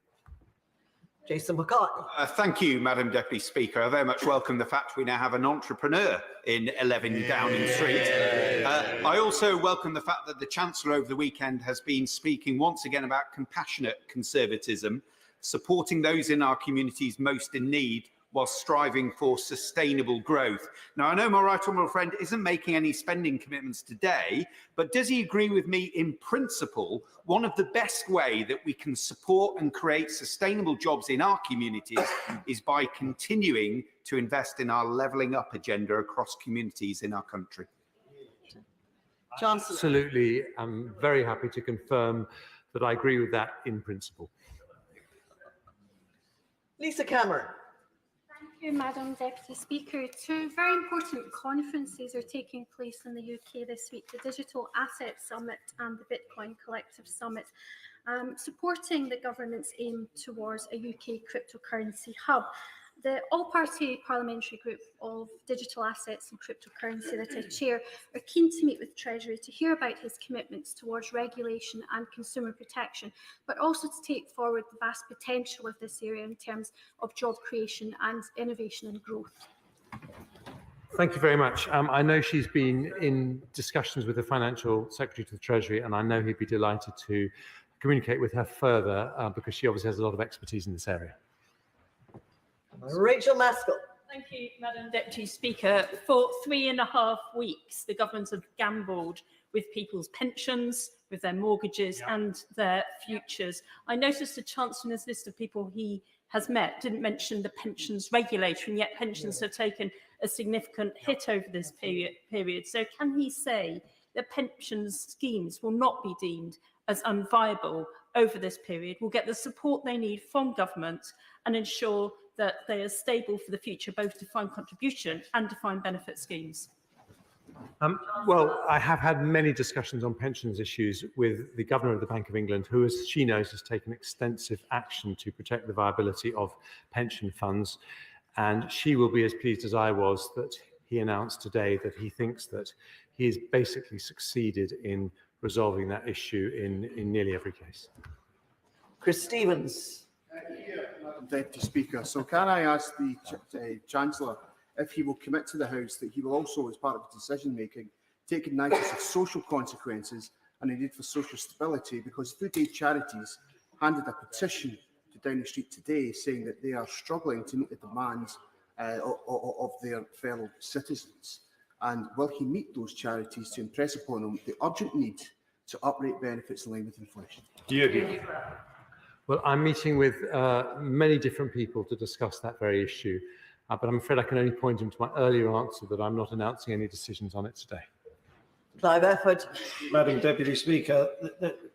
Jason McCartney. Thank you, Madam Deputy Speaker. I very much welcome the fact we now have an entrepreneur in 11 Downing Street. I also welcome the fact that the Chancellor over the weekend has been speaking once again about compassionate conservatism, supporting those in our communities most in need, while striving for sustainable growth. Now, I know my right honourable friend isn't making any spending commitments today, but does he agree with me in principle, one of the best ways that we can support and create sustainable jobs in our communities is by continuing to invest in our levelling up agenda across communities in our country? Chancellor. Absolutely. I'm very happy to confirm that I agree with that in principle. Lisa Cameron. Thank you, Madam Deputy Speaker. Two very important conferences are taking place in the UK this week, the Digital Asset Summit and the Bitcoin Collective Summit, supporting the government's aim towards a UK cryptocurrency hub. The all-party parliamentary group of digital assets and cryptocurrency that I chair are keen to meet with Treasury to hear about his commitments towards regulation and consumer protection, but also to take forward the vast potential of this area in terms of job creation and innovation and growth. Thank you very much. I know she's been in discussions with the Financial Secretary to the Treasury, and I know he'd be delighted to communicate with her further because she obviously has a lot of expertise in this area. Rachel Maskell. Thank you, Madam Deputy Speaker. For 3.5 weeks, the government have gambled with people's pensions, with their mortgages and their futures. I noticed the Chancellor in his list of people he has met didn't mention the pensions regulator, and yet pensions have taken a significant hit over this period. So can he say that pensions schemes will not be deemed as unviable over this period, will get the support they need from government and ensure that they are stable for the future, both defined contribution and defined benefit schemes? Well, I have had many discussions on pensions issues with the Governor of the Bank of England, who, as she knows, has taken extensive action to protect the viability of pension funds. And she will be as pleased as I was that he announced today that he thinks that he has basically succeeded in resolving that issue in nearly every case. Chris Stevens. Madam Deputy Speaker, so can I ask the Chancellor if he will commit to the House that he will also, as part of his decision-making, take notice of social consequences and the need for social stability, because Food Aid Charities handed a petition to Downing Street today saying that they are struggling to meet the demands of their fellow citizens. And will he meet those charities to impress upon them the urgent need to uprate benefits in line with inflation? Do you agree? Well, I'm meeting with many different people to discuss that very issue, but I'm afraid I can only point him to my earlier answer that I'm not announcing any decisions on it today. Clive Efford. Madam Deputy Speaker,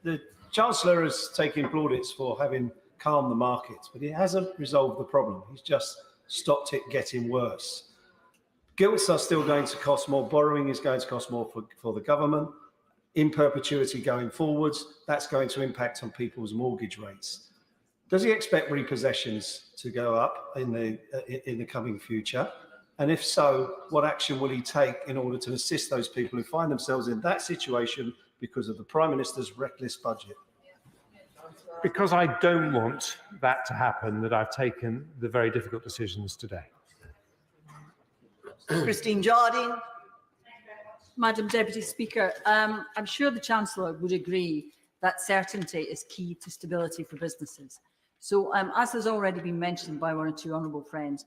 the Chancellor has taken plaudits for having calmed the markets, but it hasn't resolved the problem. He's just stopped it getting worse. Gilts are still going to cost more. Borrowing is going to cost more for the government. In perpetuity going forwards, that's going to impact on people's mortgage rates. Does he expect repossessions to go up in the coming future? And if so, what action will he take in order to assist those people who find themselves in that situation because of the Prime Minister's reckless budget? Because I don't want that to happen, that I've taken the very difficult decisions today. Christine Jardine. Madam Deputy Speaker, I'm sure the Chancellor would agree that certainty is key to stability for businesses. So, as has already been mentioned by one or two honourable friends,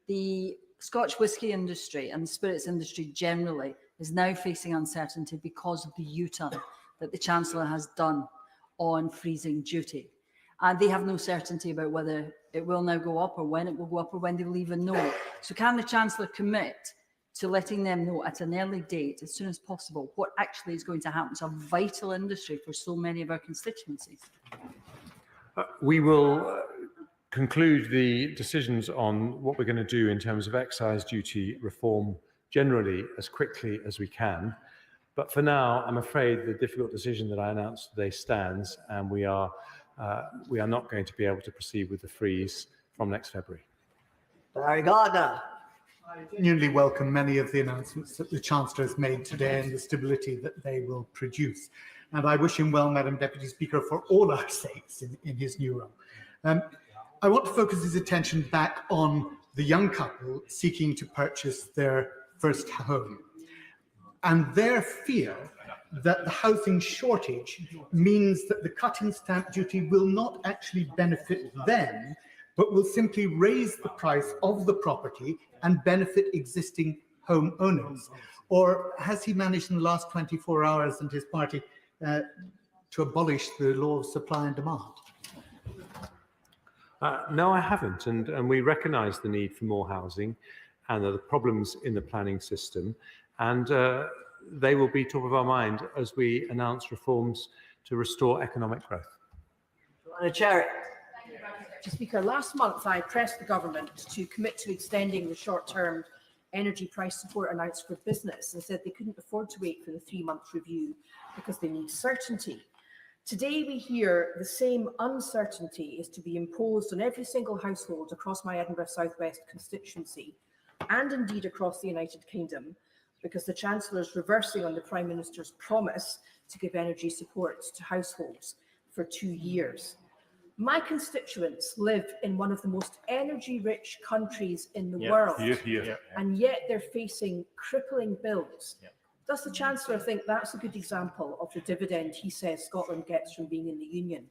the Scotch whisky industry and the spirits industry generally is now facing uncertainty because of the U-turn that the Chancellor has done on freezing duty. And they have no certainty about whether it will now go up or when it will go up or when they will even know. So can the Chancellor commit to letting them know at an early date, as soon as possible, what actually is going to happen to a vital industry for so many of our constituencies? We will conclude the decisions on what we're going to do in terms of excise duty reform generally as quickly as we can. But for now, I'm afraid the difficult decision that I announced today stands, and we are not going to be able to proceed with the freeze from next February. Barry Gardner. I genuinely welcome many of the announcements that the Chancellor has made today and the stability that they will produce. And I wish him well, Madam Deputy Speaker, for all our sakes in his new role. I want to focus his attention back on the young couple seeking to purchase their first home and their fear that the housing shortage means that the cut in stamp duty will not actually benefit them, but will simply raise the price of the property and benefit existing home owners. Or has he managed in the last 24 hours and his party to abolish the law of supply and demand? No, I haven't. And we recognise the need for more housing and the problems in the planning system. And they will be top of our mind as we announce reforms to restore economic growth. Chair. Mr. Speaker, last month I pressed the government to commit to extending the short-term energy price support announced for business and said they couldn't afford to wait for the 3-month review because they need certainty. Today we hear the same uncertainty is to be imposed on every single household across my Edinburgh South West constituency and indeed across the United Kingdom, because the Chancellor is reversing on the Prime Minister's promise to give energy support to households for 2 years. My constituents live in one of the most energy-rich countries in the world, and yet they're facing crippling bills. Does the Chancellor think that's a good example of the dividend he says Scotland gets from being in the Union?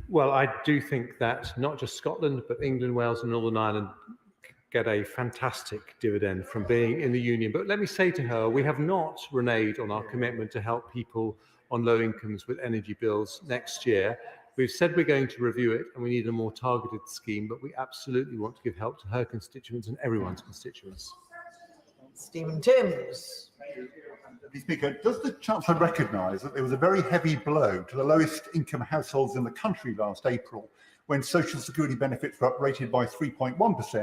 Well, I do think that not just Scotland, but England, Wales and Northern Ireland get a fantastic dividend from being in the Union. But let me say to her, we have not reneged on our commitment to help people on low incomes with energy bills next year. We've said we're going to review it and we need a more targeted scheme, but we absolutely want to give help to her constituents and everyone's constituents. Stephen Timms. Mr. Speaker, does the Chancellor recognise that there was a very heavy blow to the lowest income households in the country last April when social security benefits were uprated by 3.1%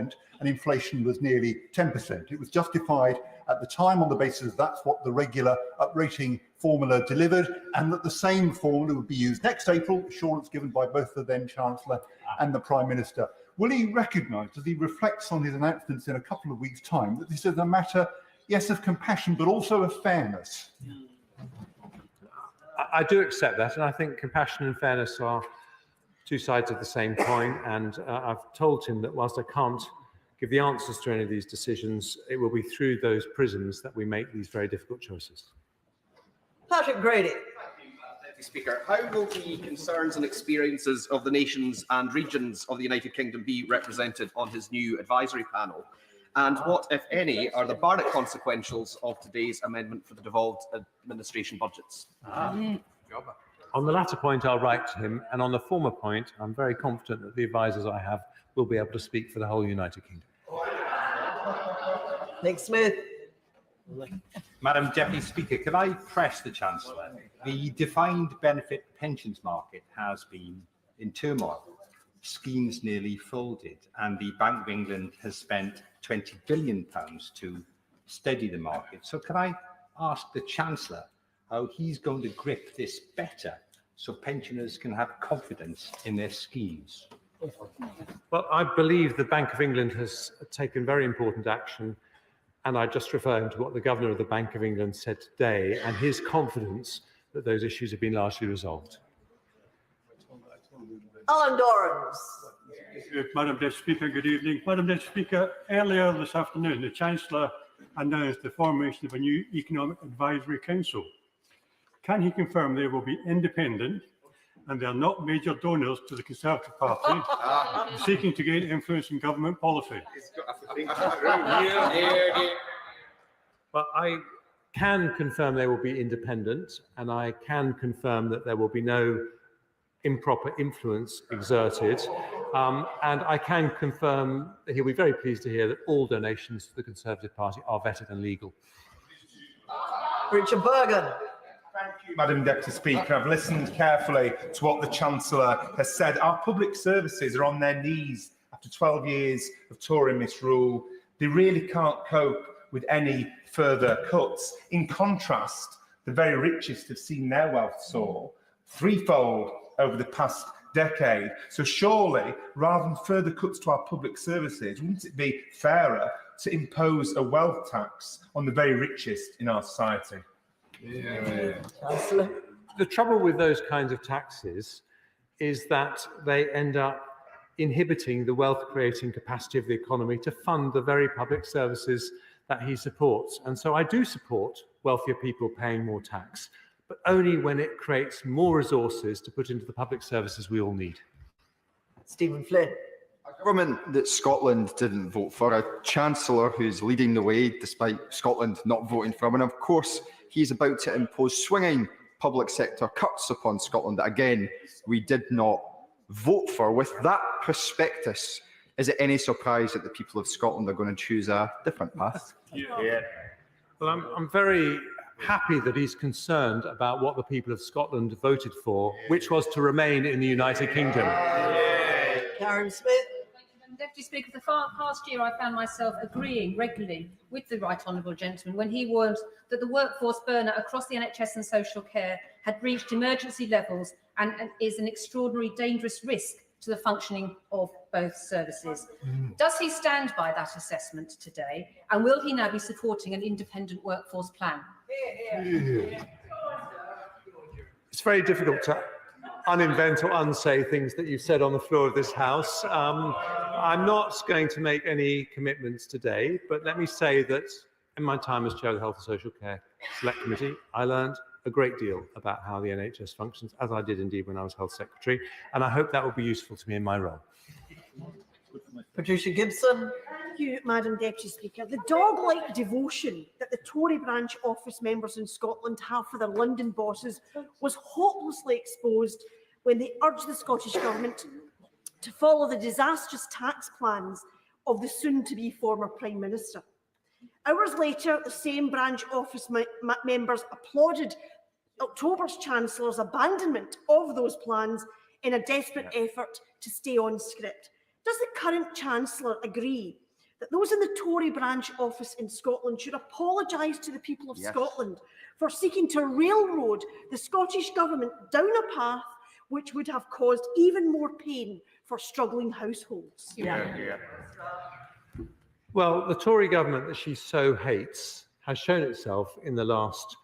and inflation was nearly 10%? It was justified at the time on the basis that's what the regular uprating formula delivered, and that the same formula would be used next April, assurance given by both the then Chancellor and the Prime Minister. Will he recognise, as he reflects on his announcements in a couple of weeks' time, that this is a matter, yes, of compassion, but also of fairness? I do accept that, and I think compassion and fairness are two sides of the same coin, and I've told him that whilst I can't give the answers to any of these decisions, it will be through those prisms that we make these very difficult choices. Patrick Grady. Speaker, how will the concerns and experiences of the nations and regions of the United Kingdom be represented on his new advisory panel? And what, if any, are the Barnett consequentials of today's amendment for the devolved administration budgets? On the latter point, I'll write to him, and on the former point, I'm very confident that the advisers I have will be able to speak for the whole United Kingdom. Nick Smith. Madam Deputy Speaker, can I press the Chancellor? The defined benefit pensions market has been in turmoil. Schemes nearly folded, and the Bank of England has spent £20 billion to steady the market. So can I ask the Chancellor how he's going to grip this better so pensioners can have confidence in their schemes? Well, I believe the Bank of England has taken very important action, and I just refer him to what the Governor of the Bank of England said today and his confidence that those issues have been largely resolved. Alan Dorrans. Madam Deputy Speaker, good evening. Madam Deputy Speaker, earlier this afternoon, the Chancellor announced the formation of a new Economic Advisory Council. Can he confirm they will be independent and they are not major donors to the Conservative Party seeking to gain influence in government policy? Well, can confirm they will be independent, and I can confirm that there will be no improper influence exerted. And I can confirm that he'll be very pleased to hear that all donations to the Conservative Party are vetted and legal. Richard Bergen. Thank you, Madam Deputy Speaker. I've listened carefully to what the Chancellor has said. Our public services are on their knees after 12 years of Tory misrule. They really can't cope with any further cuts. In contrast, the very richest have seen their wealth soar threefold over the past decade. So surely, rather than further cuts to our public services, wouldn't it be fairer to impose a wealth tax on the very richest in our society? The trouble with those kinds of taxes is that they end up inhibiting the wealth-creating capacity of the economy to fund the very public services that he supports. And so I do support wealthier people paying more tax, but only when it creates more resources to put into the public services we all need. Stephen Flynn. A government that Scotland didn't vote for, a Chancellor who's leading the way despite Scotland not voting for him, and of course he's about to impose swinging public sector cuts upon Scotland that again we did not vote for. With that prospectus, is it any surprise that the people of Scotland are going to choose a different path? Well, I'm very happy that he's concerned about what the people of Scotland voted for, which was to remain in the United Kingdom. Karen Smith. Deputy Speaker, for the past year I found myself agreeing regularly with the Right Honourable Gentleman when he warned that the workforce burnout across the NHS and social care had reached emergency levels and is an extraordinary dangerous risk to the functioning of both services. Does he stand by that assessment today, and will he now be supporting an independent workforce plan? It's very difficult to uninvent or unsay things that you've said on the floor of this House. I'm not going to make any commitments today, but let me say that in my time as Chair of the Health and Social Care Select Committee, I learned a great deal about how the NHS functions, as I did indeed when I was Health Secretary, and I hope that will be useful to me in my role. Patricia Gibson. Thank you, Madam Deputy Speaker. The dog-like devotion that the Tory branch office members in Scotland have for their London bosses was hopelessly exposed when they urged the Scottish Government to follow the disastrous tax plans of the soon-to-be former Prime Minister. Hours later, the same branch office members applauded October's Chancellor's abandonment of those plans in a desperate effort to stay on script. Does the current Chancellor agree that those in the Tory branch office in Scotland should apologise to the people of Scotland for seeking to railroad the Scottish Government down a path which would have caused even more pain for struggling households? Well, the Tory government that she so hates has shown itself in the last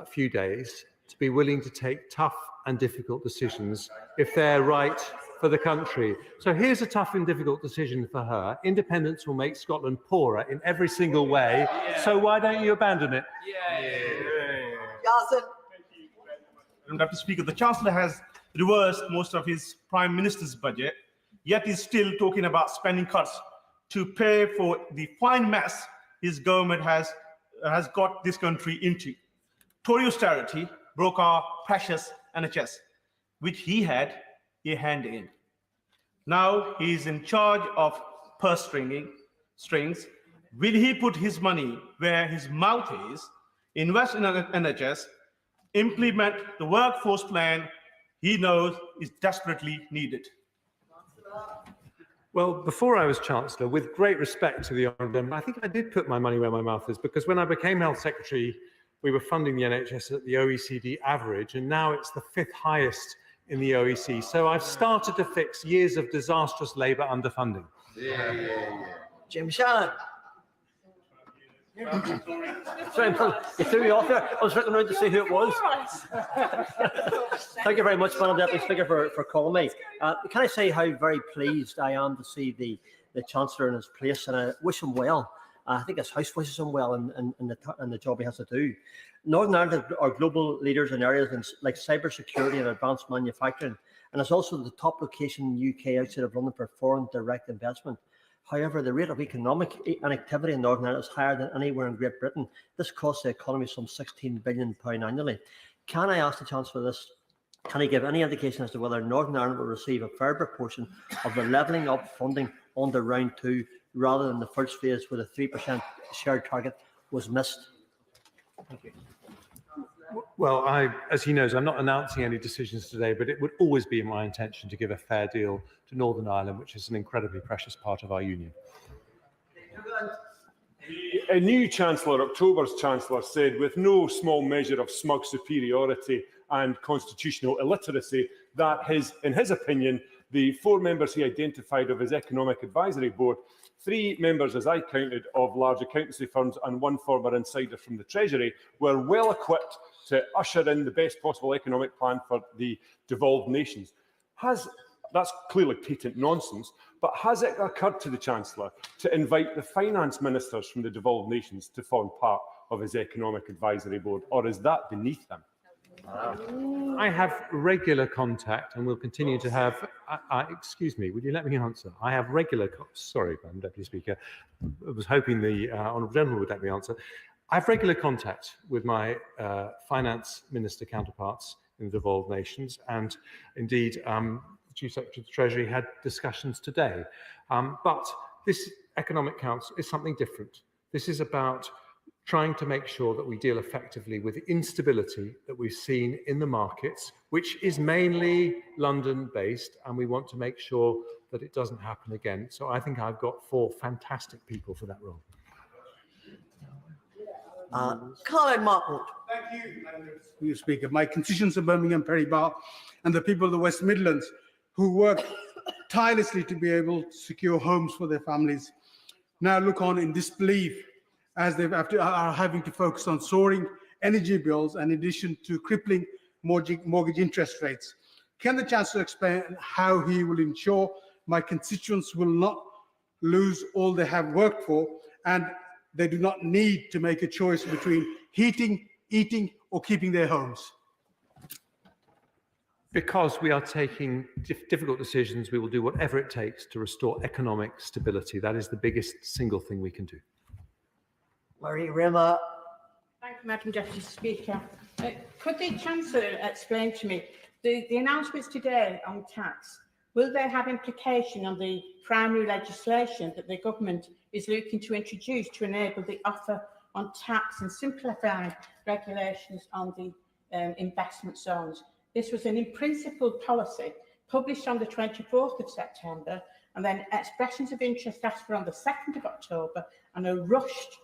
few days to be willing to take tough and difficult decisions if they're right for the country. So here's a tough and difficult decision for her. Independence will make Scotland poorer in every single way. So why don't you abandon it? Madam Deputy Speaker, the Chancellor has reversed most of his Prime Minister's budget, yet is still talking about spending cuts to pay for the fine mess his government has got this country into. Tory austerity broke our precious NHS, which he had a hand in. Now he is in charge of purse strings. Will he put his money where his mouth is, invest in NHS, implement the workforce plan he knows is desperately needed? Well, before I was Chancellor, with great respect to the Honourable, I think I did put my money where my mouth is, because when I became Health Secretary, we were funding the NHS at the OECD average, and now it's the 5th highest in the OECD. So I've started to fix years of disastrous Labour underfunding. Jim Shannon. Sorry, you threw me off there. I was looking around to see who it was. Thank you very much, Madam Deputy Speaker, for calling me. Can I say how very pleased I am to see the Chancellor in his place, and I wish him well. I think his House wishes him well in the job he has to do. Northern Ireland are global leaders in areas like cybersecurity and advanced manufacturing, and it's also the top location in the UK outside of London for foreign direct investment. However, the rate of economic inactivity in Northern Ireland is higher than anywhere in Great Britain. This costs the economy some £16 billion annually. Can I ask the Chancellor this? Can he give any indication as to whether Northern Ireland will receive a fair proportion of the levelling up funding under round 2 rather than the first phase where the 3% shared target was missed? Thank you. Well, as he knows, I'm not announcing any decisions today, but it would always be my intention to give a fair deal to Northern Ireland, which is an incredibly precious part of our union. A new Chancellor, October's Chancellor, said with no small measure of smug superiority and constitutional illiteracy that in his opinion, the 4 members he identified of his Economic Advisory Board, 3 members, as I counted, of large accountancy firms and 1 former insider from the Treasury, were well equipped to usher in the best possible economic plan for the devolved nations. That's clearly patent nonsense, but has it occurred to the Chancellor to invite the finance ministers from the devolved nations to form part of his Economic Advisory Board, or is that beneath him? I have regular contact and will continue to have, excuse me, would you let me answer? I have sorry, Madam Deputy Speaker, I was hoping the Honourable Gentleman would let me answer. I have regular contact with my finance minister counterparts in the devolved nations, and indeed, the Chief Secretary of the Treasury had discussions today. But this Economic Council is something different. This is about trying to make sure that we deal effectively with the instability that we've seen in the markets, which is mainly London-based, and we want to make sure that it doesn't happen again. So I think I've got 4 fantastic people for that role. Colin Martin. Thank you, Madam Speaker. My constituents of Birmingham, Perry Bar, and the people of the West Midlands who work tirelessly to be able to secure homes for their families now look on in disbelief as they are having to focus on soaring energy bills in addition to crippling mortgage interest rates. Can the Chancellor explain how he will ensure my constituents will not lose all they have worked for and they do not need to make a choice between heating, eating, or keeping their homes? Because we are taking difficult decisions, we will do whatever it takes to restore economic stability. That is the biggest single thing we can do. Marie Rimmer. Thank you, Madam Deputy Speaker. Could the Chancellor explain to me the announcements today on tax? Will they have implication on the primary legislation that the government is looking to introduce to enable the offer on tax and simplify regulations on the investment zones? This was an in-principle policy published on the 24th of September, and then expressions of interest asked for on the 2nd of October, and a rushed,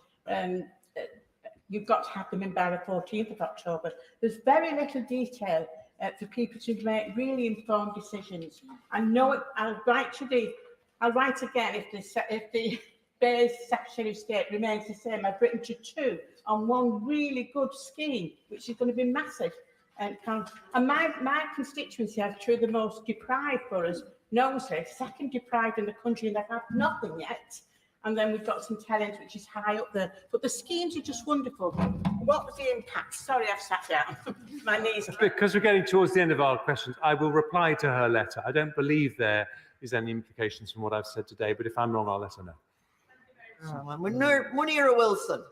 you've got to have them in by the 14th of October. There's very little detail for people to make really informed decisions. I know it, I'll write again if the Bayes Secretary of State remains the same. I've written to 2 on one really good scheme, which is going to be massive. And my constituency has 2 of the most deprived boroughs, Knowsley, 2nd deprived in the country, and they've had nothing yet. And then we've got St Helens, which is high up there. But the schemes are just wonderful. What was the impact? Sorry, I've sat down. My knees. Because we're getting towards the end of our questions, I will reply to her letter. I don't believe there is any implications from what I've said today, but if I'm wrong, I'll let her know. Munira Wilson.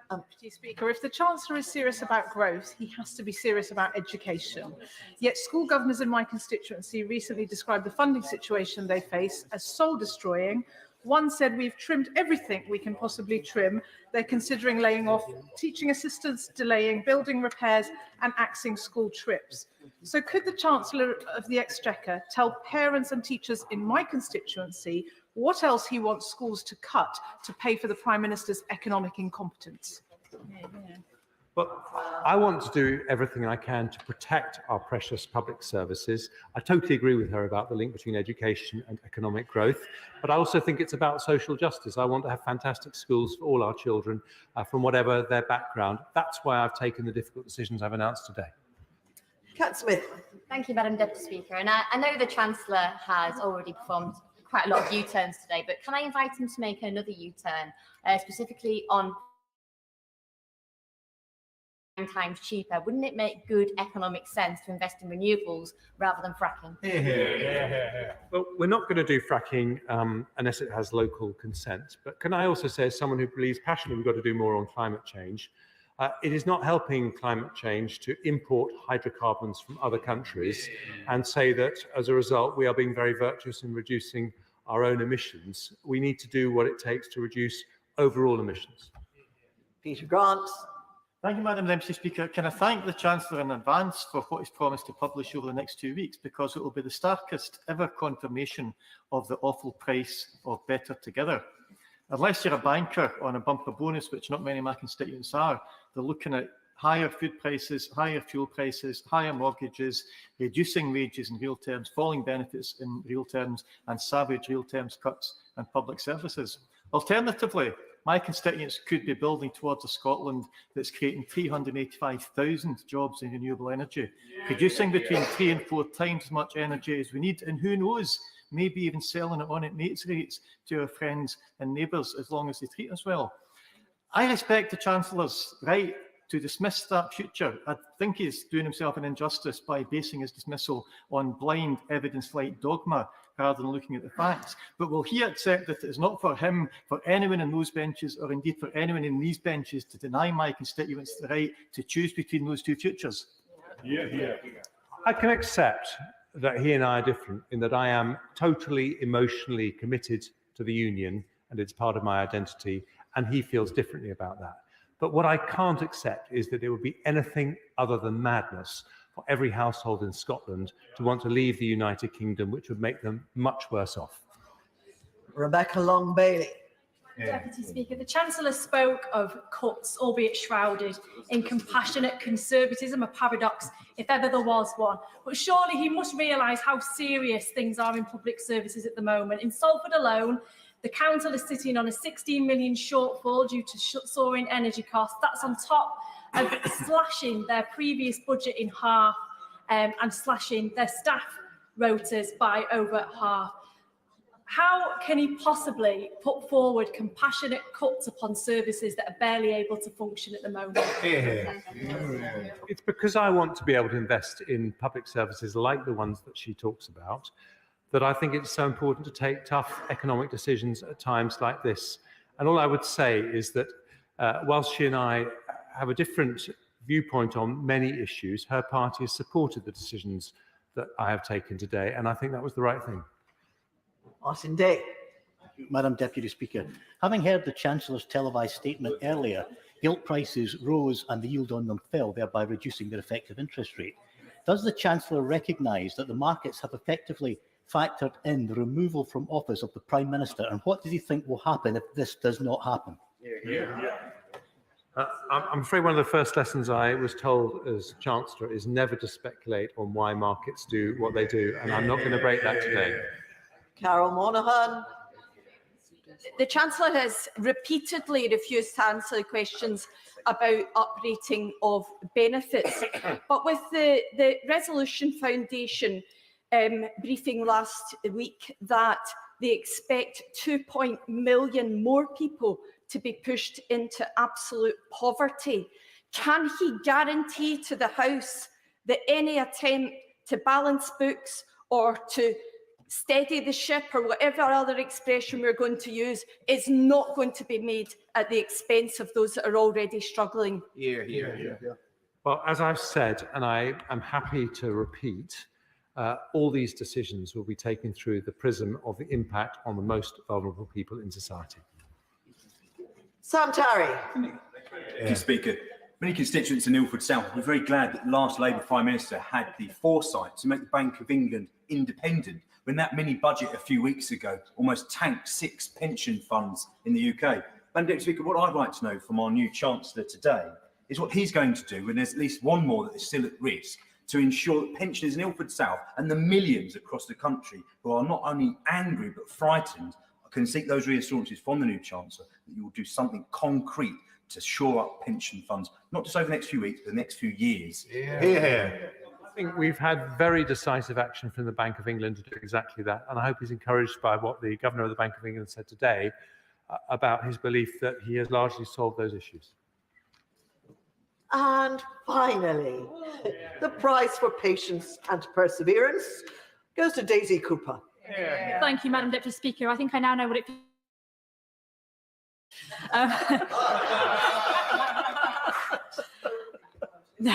Deputy Speaker, if the Chancellor is serious about growth, he has to be serious about education. Yet school governors in my constituency recently described the funding situation they face as soul-destroying. One said, we've trimmed everything we can possibly trim. They're considering laying off teaching assistants, delaying building repairs and axing school trips. So could the Chancellor of the Exchequer tell parents and teachers in my constituency what else he wants schools to cut to pay for the Prime Minister's economic incompetence? But I want to do everything I can to protect our precious public services. I totally agree with her about the link between education and economic growth, but I also think it's about social justice. I want to have fantastic schools for all our children from whatever their background. That's why I've taken the difficult decisions I've announced today. Cat Smith. Thank you, Madam Deputy Speaker. And I know the Chancellor has already performed quite a lot of U-turns today, but can I invite him to make another U-turn, specifically on times cheaper. Wouldn't it make good economic sense to invest in renewables rather than fracking? Well, we're not going to do fracking unless it has local consent. But can I also say, as someone who believes passionately we've got to do more on climate change, it is not helping climate change to import hydrocarbons from other countries and say that as a result we are being very virtuous in reducing our own emissions. We need to do what it takes to reduce overall emissions. Peter Grant. Thank you, Madam Deputy Speaker. Can I thank the Chancellor in advance for what he's promised to publish over the next 2 weeks, because it will be the starkest ever confirmation of the awful price of better together. Unless you're a banker on a bumper bonus, which not many of my constituents are, they're looking at higher food prices, higher fuel prices, higher mortgages, reducing wages in real terms, falling benefits in real terms, and savage real terms cuts in public services. Alternatively, my constituents could be building towards a Scotland that's creating 385,000 jobs in renewable energy, producing between 3 and 4 times as much energy as we need, and who knows, maybe even selling it on at mates rates to our friends and neighbours as long as they treat us well. I respect the Chancellor's right to dismiss that future. I think he's doing himself an injustice by basing his dismissal on blind evidence-light dogma rather than looking at the facts. But will he accept that it is not for him, for anyone in those benches, or indeed for anyone in these benches, to deny my constituents the right to choose between those two futures? I can accept that he and I are different in that I am totally emotionally committed to the union and it's part of my identity, and he feels differently about that. But what I can't accept is that it would be anything other than madness for every household in Scotland to want to leave the United Kingdom, which would make them much worse off. Rebecca Long-Bailey. Deputy Speaker, the Chancellor spoke of cuts, albeit shrouded in compassionate conservatism, a paradox if ever there was one. But surely he must realise how serious things are in public services at the moment. In Salford alone, the council is sitting on a 16 million shortfall due to soaring energy costs. That's on top of slashing their previous budget in half and slashing their staff rotas by over half. How can he possibly put forward compassionate cuts upon services that are barely able to function at the moment? It's because I want to be able to invest in public services like the ones that she talks about that I think it's so important to take tough economic decisions at times like this. And all I would say is that whilst she and I have a different viewpoint on many issues, her party has supported the decisions that I have taken today, and I think that was the right thing. Martin Day. Madam Deputy Speaker, having heard the Chancellor's televised statement earlier, gilt prices rose and the yield on them fell, thereby reducing their effective interest rate. Does the Chancellor recognise that the markets have effectively factored in the removal from office of the Prime Minister, and what does he think will happen if this does not happen? I'm afraid one of the first lessons I was told as Chancellor is never to speculate on why markets do what they do, and I'm not going to break that today. Carol Monaghan. The Chancellor has repeatedly refused to answer questions about uprating of benefits. But with the Resolution Foundation briefing last week that they expect 2 million more people to be pushed into absolute poverty, can he guarantee to the House that any attempt to balance books or to steady the ship or whatever other expression we're going to use is not going to be made at the expense of those that are already struggling? Well, as I've said, and I am happy to repeat, all these decisions will be taken through the prism of the impact on the most vulnerable people in society. Sam Tarry. Mr. Speaker, many constituents in Ilford South were very glad that the last Labour Prime Minister had the foresight to make the Bank of England independent when that mini budget a few weeks ago almost tanked 6 pension funds in the UK. Madam Deputy Speaker, what I'd like to know from our new Chancellor today is what he's going to do when there's at least one more that is still at risk to ensure that pensioners in Ilford South and the millions across the country who are not only angry but frightened can seek those reassurances from the new Chancellor that you will do something concrete to shore up pension funds, not just over the next few weeks, but the next few years. I think we've had very decisive action from the Bank of England to do exactly that, and I hope he's encouraged by what the Governor of the Bank of England said today about his belief that he has largely solved those issues. And finally, the prize for patience and perseverance goes to Daisy Cooper. Thank you, Madam Deputy Speaker. I think I now know what it no.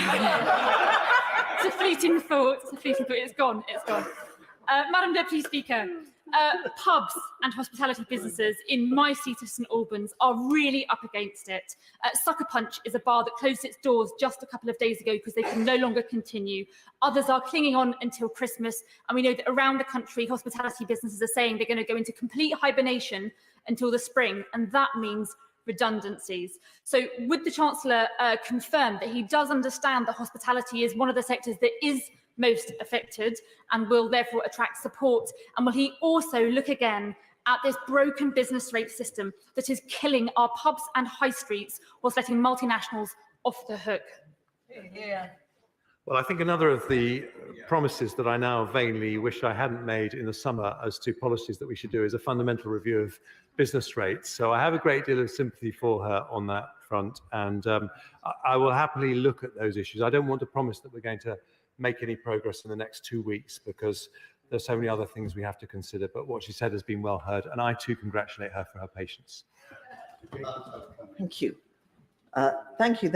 It's a fleeting thought. It's a fleeting thought. It's gone. It's gone. Madam Deputy Speaker, pubs and hospitality businesses in my seat of St Albans are really up against it. Sucker Punch is a bar that closed its doors just a couple of days ago because they can no longer continue. Others are clinging on until Christmas, and we know that around the country, hospitality businesses are saying they're going to go into complete hibernation until the spring, and that means redundancies. So would the Chancellor confirm that he does understand that hospitality is one of the sectors that is most affected and will therefore attract support? And will he also look again at this broken business rate system that is killing our pubs and high streets whilst letting multinationals off the hook? Well, I think another of the promises that I now vainly wish I hadn't made in the summer as to policies that we should do is a fundamental review of business rates. So I have a great deal of sympathy for her on that front, and I will happily look at those issues. I don't want to promise that we're going to make any progress in the next 2 weeks because there's so many other things we have to consider, but what she said has been well heard, and I too congratulate her for her patience. Thank you. Thank you. That